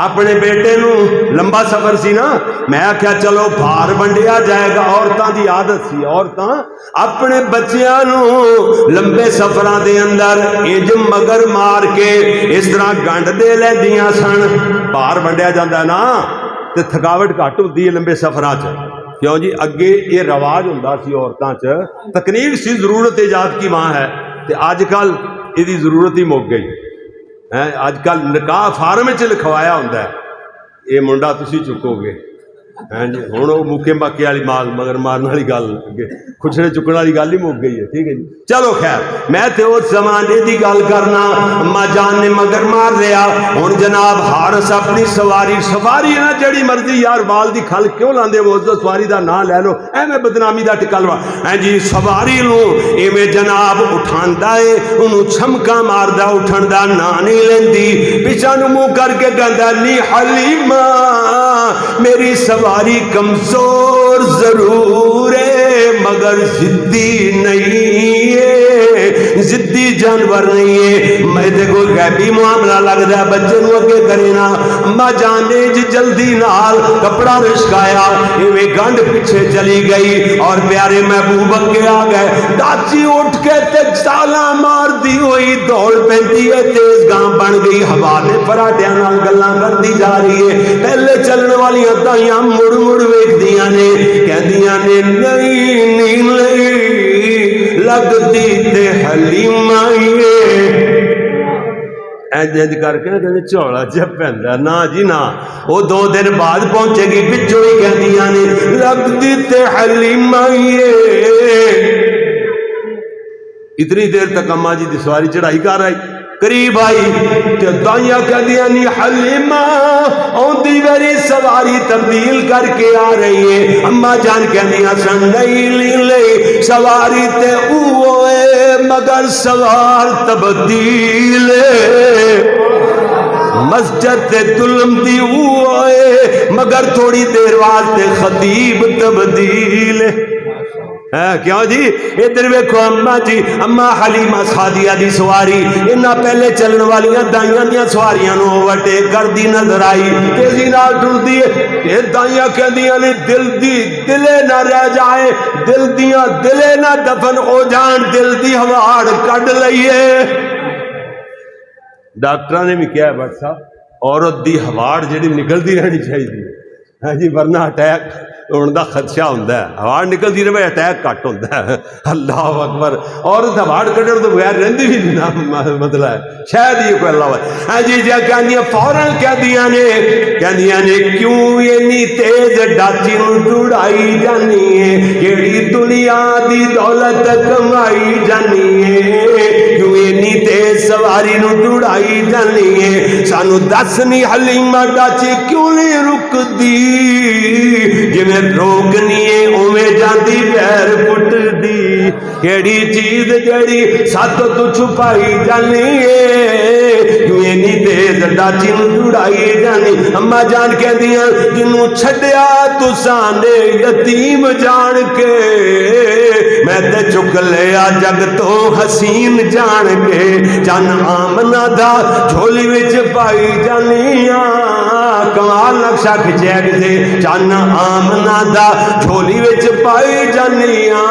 اپنے بیٹے نو، لمبا سفر سی نا، میں آخیا چلو بھار ونڈیا جائے گا، عورتاں دی عادت سی، عورتاں اپنے بچیاں نو لمبے سفراں دے اندر انج مگر مار کے اس طرح گنڈ دے لیندیاں سن۔ بھار ونڈیا جاندا نا تے تھکاوٹ گھٹ ہوندی ہے لمبے سفراں چ، کیوں جی اگے یہ رواج ہوندا سی عورتاں چ، تکنیک سی، ضرورت ایجاد کی وہاں ہے، تے آج کل یہ ضرورت ہی مک گئی۔ اج کل نکاح فارم چ لکھوایا ہوتا ہے یہ منڈا تسی چکو گے، جی ہوں وہ موکے ماکے والی مال مگر مارن والی گل کھچڑے چکن والی گل ہی مک گئی ہے، ٹھیک ہے جی۔ چلو خیر میں تے اس زمانے دی گل کرنا، اما جان نے مگر مار لیا۔ ہوں جناب حارث اپنی سواری نا جڑی مرضی یار بال دی کھل کیوں لاندے ہو، سواری دا نام لے لو ایویں بدنامی دا ٹکلوا ہے جی۔ سواری نو ایویں جناب اٹھاندا ہے، انہوں چھمکا ماردا، اٹھن دا نام نہیں لیندی، پیچھے نو منہ کر کے کہندا نی حلیمہ میری سواری کمزور ضرور ہے مگر ضدی نہیں ہے، ضدی جانور نہیں ہے، میں تے کوئی غیبی معاملہ لگدا ہے بچے نو اگے کرے نا۔ اما جان نے جلدی نال کپڑا رشکایا، ایویں گنڈ پیچھے چلی گئی اور پیارے محبوب اگے آ گئے۔ داچی اٹھ کے تے چالاں مار دی ہوئی دوڑ پیندی ہے، تیز گاں بن گئی، ہوا دے پراٹیاں نال گلاں کردی جا رہی ہے۔ پہلے چلن والیاں تائیاں مڑ مڑ ویکھدیاں نے، کہندیاں نے نہیں نہیں نہیں لگدی تے حلیمہ اینج کر کے کہندے جھولا جا پیندا نا جی نا، وہ 2 دن بعد پہنچے گی، پچھوں ہی کہندیاں نے لگدی تے حلیمہ اتنی دیر تک اما جی دی سواری چڑھائی کر آئی، قریب آئی تے دائیاں کہندیاں نی حلیمہ اوندی میری سواری تبدیل کر کے آ رہی ہے۔ اما جان کہندیاں سن نہیں سواری تے اوے مگر سوار تبدیل مسجد تے دلم دی اوے مگر تھوڑی دیر واسطے خطیب تبدیل کیوں جی؟ ادھر ویکھو اما جی، اما حلیمہ سعدیہ دی سواری انہاں پہلے چلن والیاں دائیاں دیاں سواریاں نو اوورٹیک کردی نظر آئی، تیزی نال ٹردی ہے تے دائیاں کہندیاں نے دل دی دلے نہ رہ جائے، دل دیاں دلے نہ دفن ہو جان، دل دی ہواڑ کڈ لئیے۔ ڈاکٹراں نے بھی کہا بٹ صاحب عورت دی ہواڑ جڑی نکلدی رہنی چاہیے ہاں جی، ورنہ اٹیک ہونے کا خدشہ ہوتا ہے، ہوا نکلتی رہے اٹیک گھٹ ہوتا ہے. اللہ اکبر. عورت ہوا کھڑن تو بغیر رہتی بھی نہیں نا، مطلب ہے شاید یہ کوئی اللہ ہاں جی جی کہندیاں فوراً کہندیاں نے کیوں اینی تیز ڈاچی دوڑائی جانی ہے، کیڑی دنیا دی دولت کمائی جانی ہے، کیوں اینی تیز سواری نو دوڑائی جانی ہے، سانو دس نہیں حلیمہ ڈاچی کیوں نہیں رک دی، جی میں روکنی ہے اوے جاندی پیر پٹ دی، کیڑی چیز جڑی ساتھ تو چھپائی جانی ہے، کیوں اینی تیز ڈاچی نو دوڑائی جانی. اما جان کہندیاں جنوں چھڈیا تساں نے یتیم جان کے، میں تے چک لیا جگ تو حسین جان کے، چن آمنہ دا جھولی وچ پائی جانیاں، کمال نقشہ کھچیا کسے، چن آمنہ دا جھولی وچ پائی جانیاں،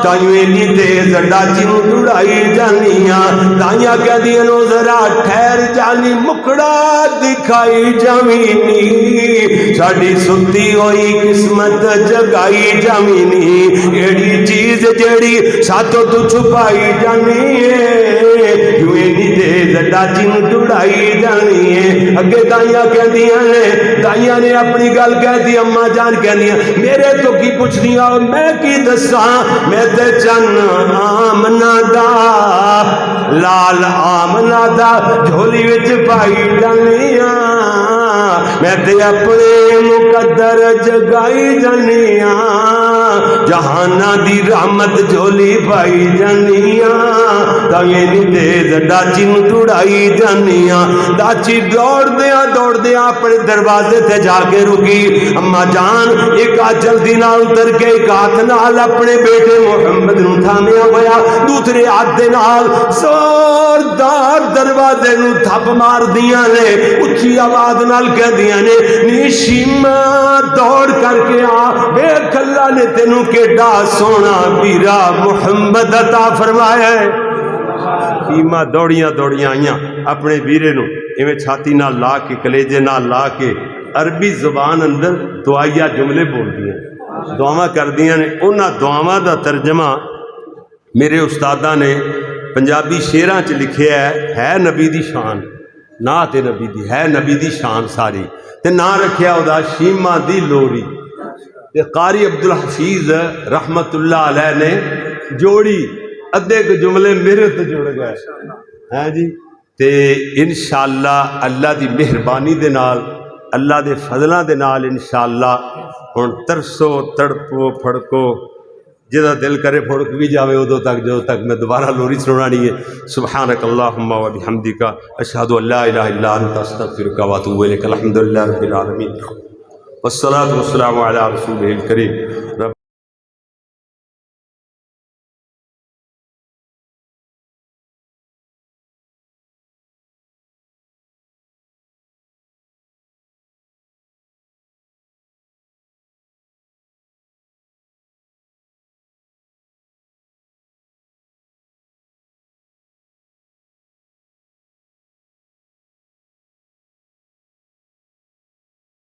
تائیوں اینی تیز ڈاچی نو دوڑائی جانیاں، تائیاں کہدیاں نو ذرا ٹھہر جانی مکڑا دکھائی جامینی، ساڈی ستی ہوئی قسمت جگائی جامینی، ایڑی چیز جیڑی ساتھوں تو چھپائی جانی ہے، کیوں اینی تیز ڈاچی نو دوڑائی جانی ہے. اگے دائیاں کہندیاں نے اپنی گل کہہ دی. اما جان کہندیاں میرے تو کی پوچھ دیا میں کی دساں، میں تے چن آمنہ دا لال آمنہ دا جھولی وچ پائی جانیاں، میں تے اپنے مقدر جگائی جانیاں، جہانہ دی رحمت جھولی پائی جانیاں، تائیں نہیں تیز ڈاچی نو دوڑائی جانیاں. ڈاچی دوڑ دیا اپنے دروازے تے جا کے رکی. اما جان ایک جلدی نال اتر کے ایک ہاتھ نال اپنے بیٹے محمد نو تھامیا ہویا، دوسرے ہاتھ دے نال زوردار دروازے نو تھپ مار دیاں نے، اچھی آواز نال کہہ دیاں نے نیشیما دوڑ کر کے آ، ویکھ اللہ نے تینوں کیڈا سونا پیرا محمد عطا فرمایا ہے. شیما دوڑیاں آئیاں اپنے ویرے نو ایویں چھاتی نال لا کے کلیجے نال لا کے عربی زبان اندر دعائیا جملے بول دیاں، دعاواں کر دیاں نے. انہاں دعاواں دا ترجمہ میرے استاداں نے پنجابی شعراں چ لکھیا ہے نبی دی شان، نعت نبی دی ہے، نبی دی شان ساری، تے نا رکھیا او دا شیما دی لوری. تے قاری عبدالحفیظ رحمت اللہ علیہ نے جوڑی، ادھے کے جملے میرے تے جڑ گئے ہیں جی. تے انشاءاللہ اللہ دی مہربانی دے نال، اللہ دے فضلاں دے نال انشاءاللہ ہن ترسو تڑپو پھڑکو، جدا دل کرے پھڑک بھی جاوے ادو تک جو تک میں دوبارہ لوری سنانی ہے. سبحانک اللہم و بحمدک اشہد ان لا الہ الا انت استغفرک و اتوب الیک. الحمدللہ رب العالمین والصلاة والسلام علی رسولہ الکریم.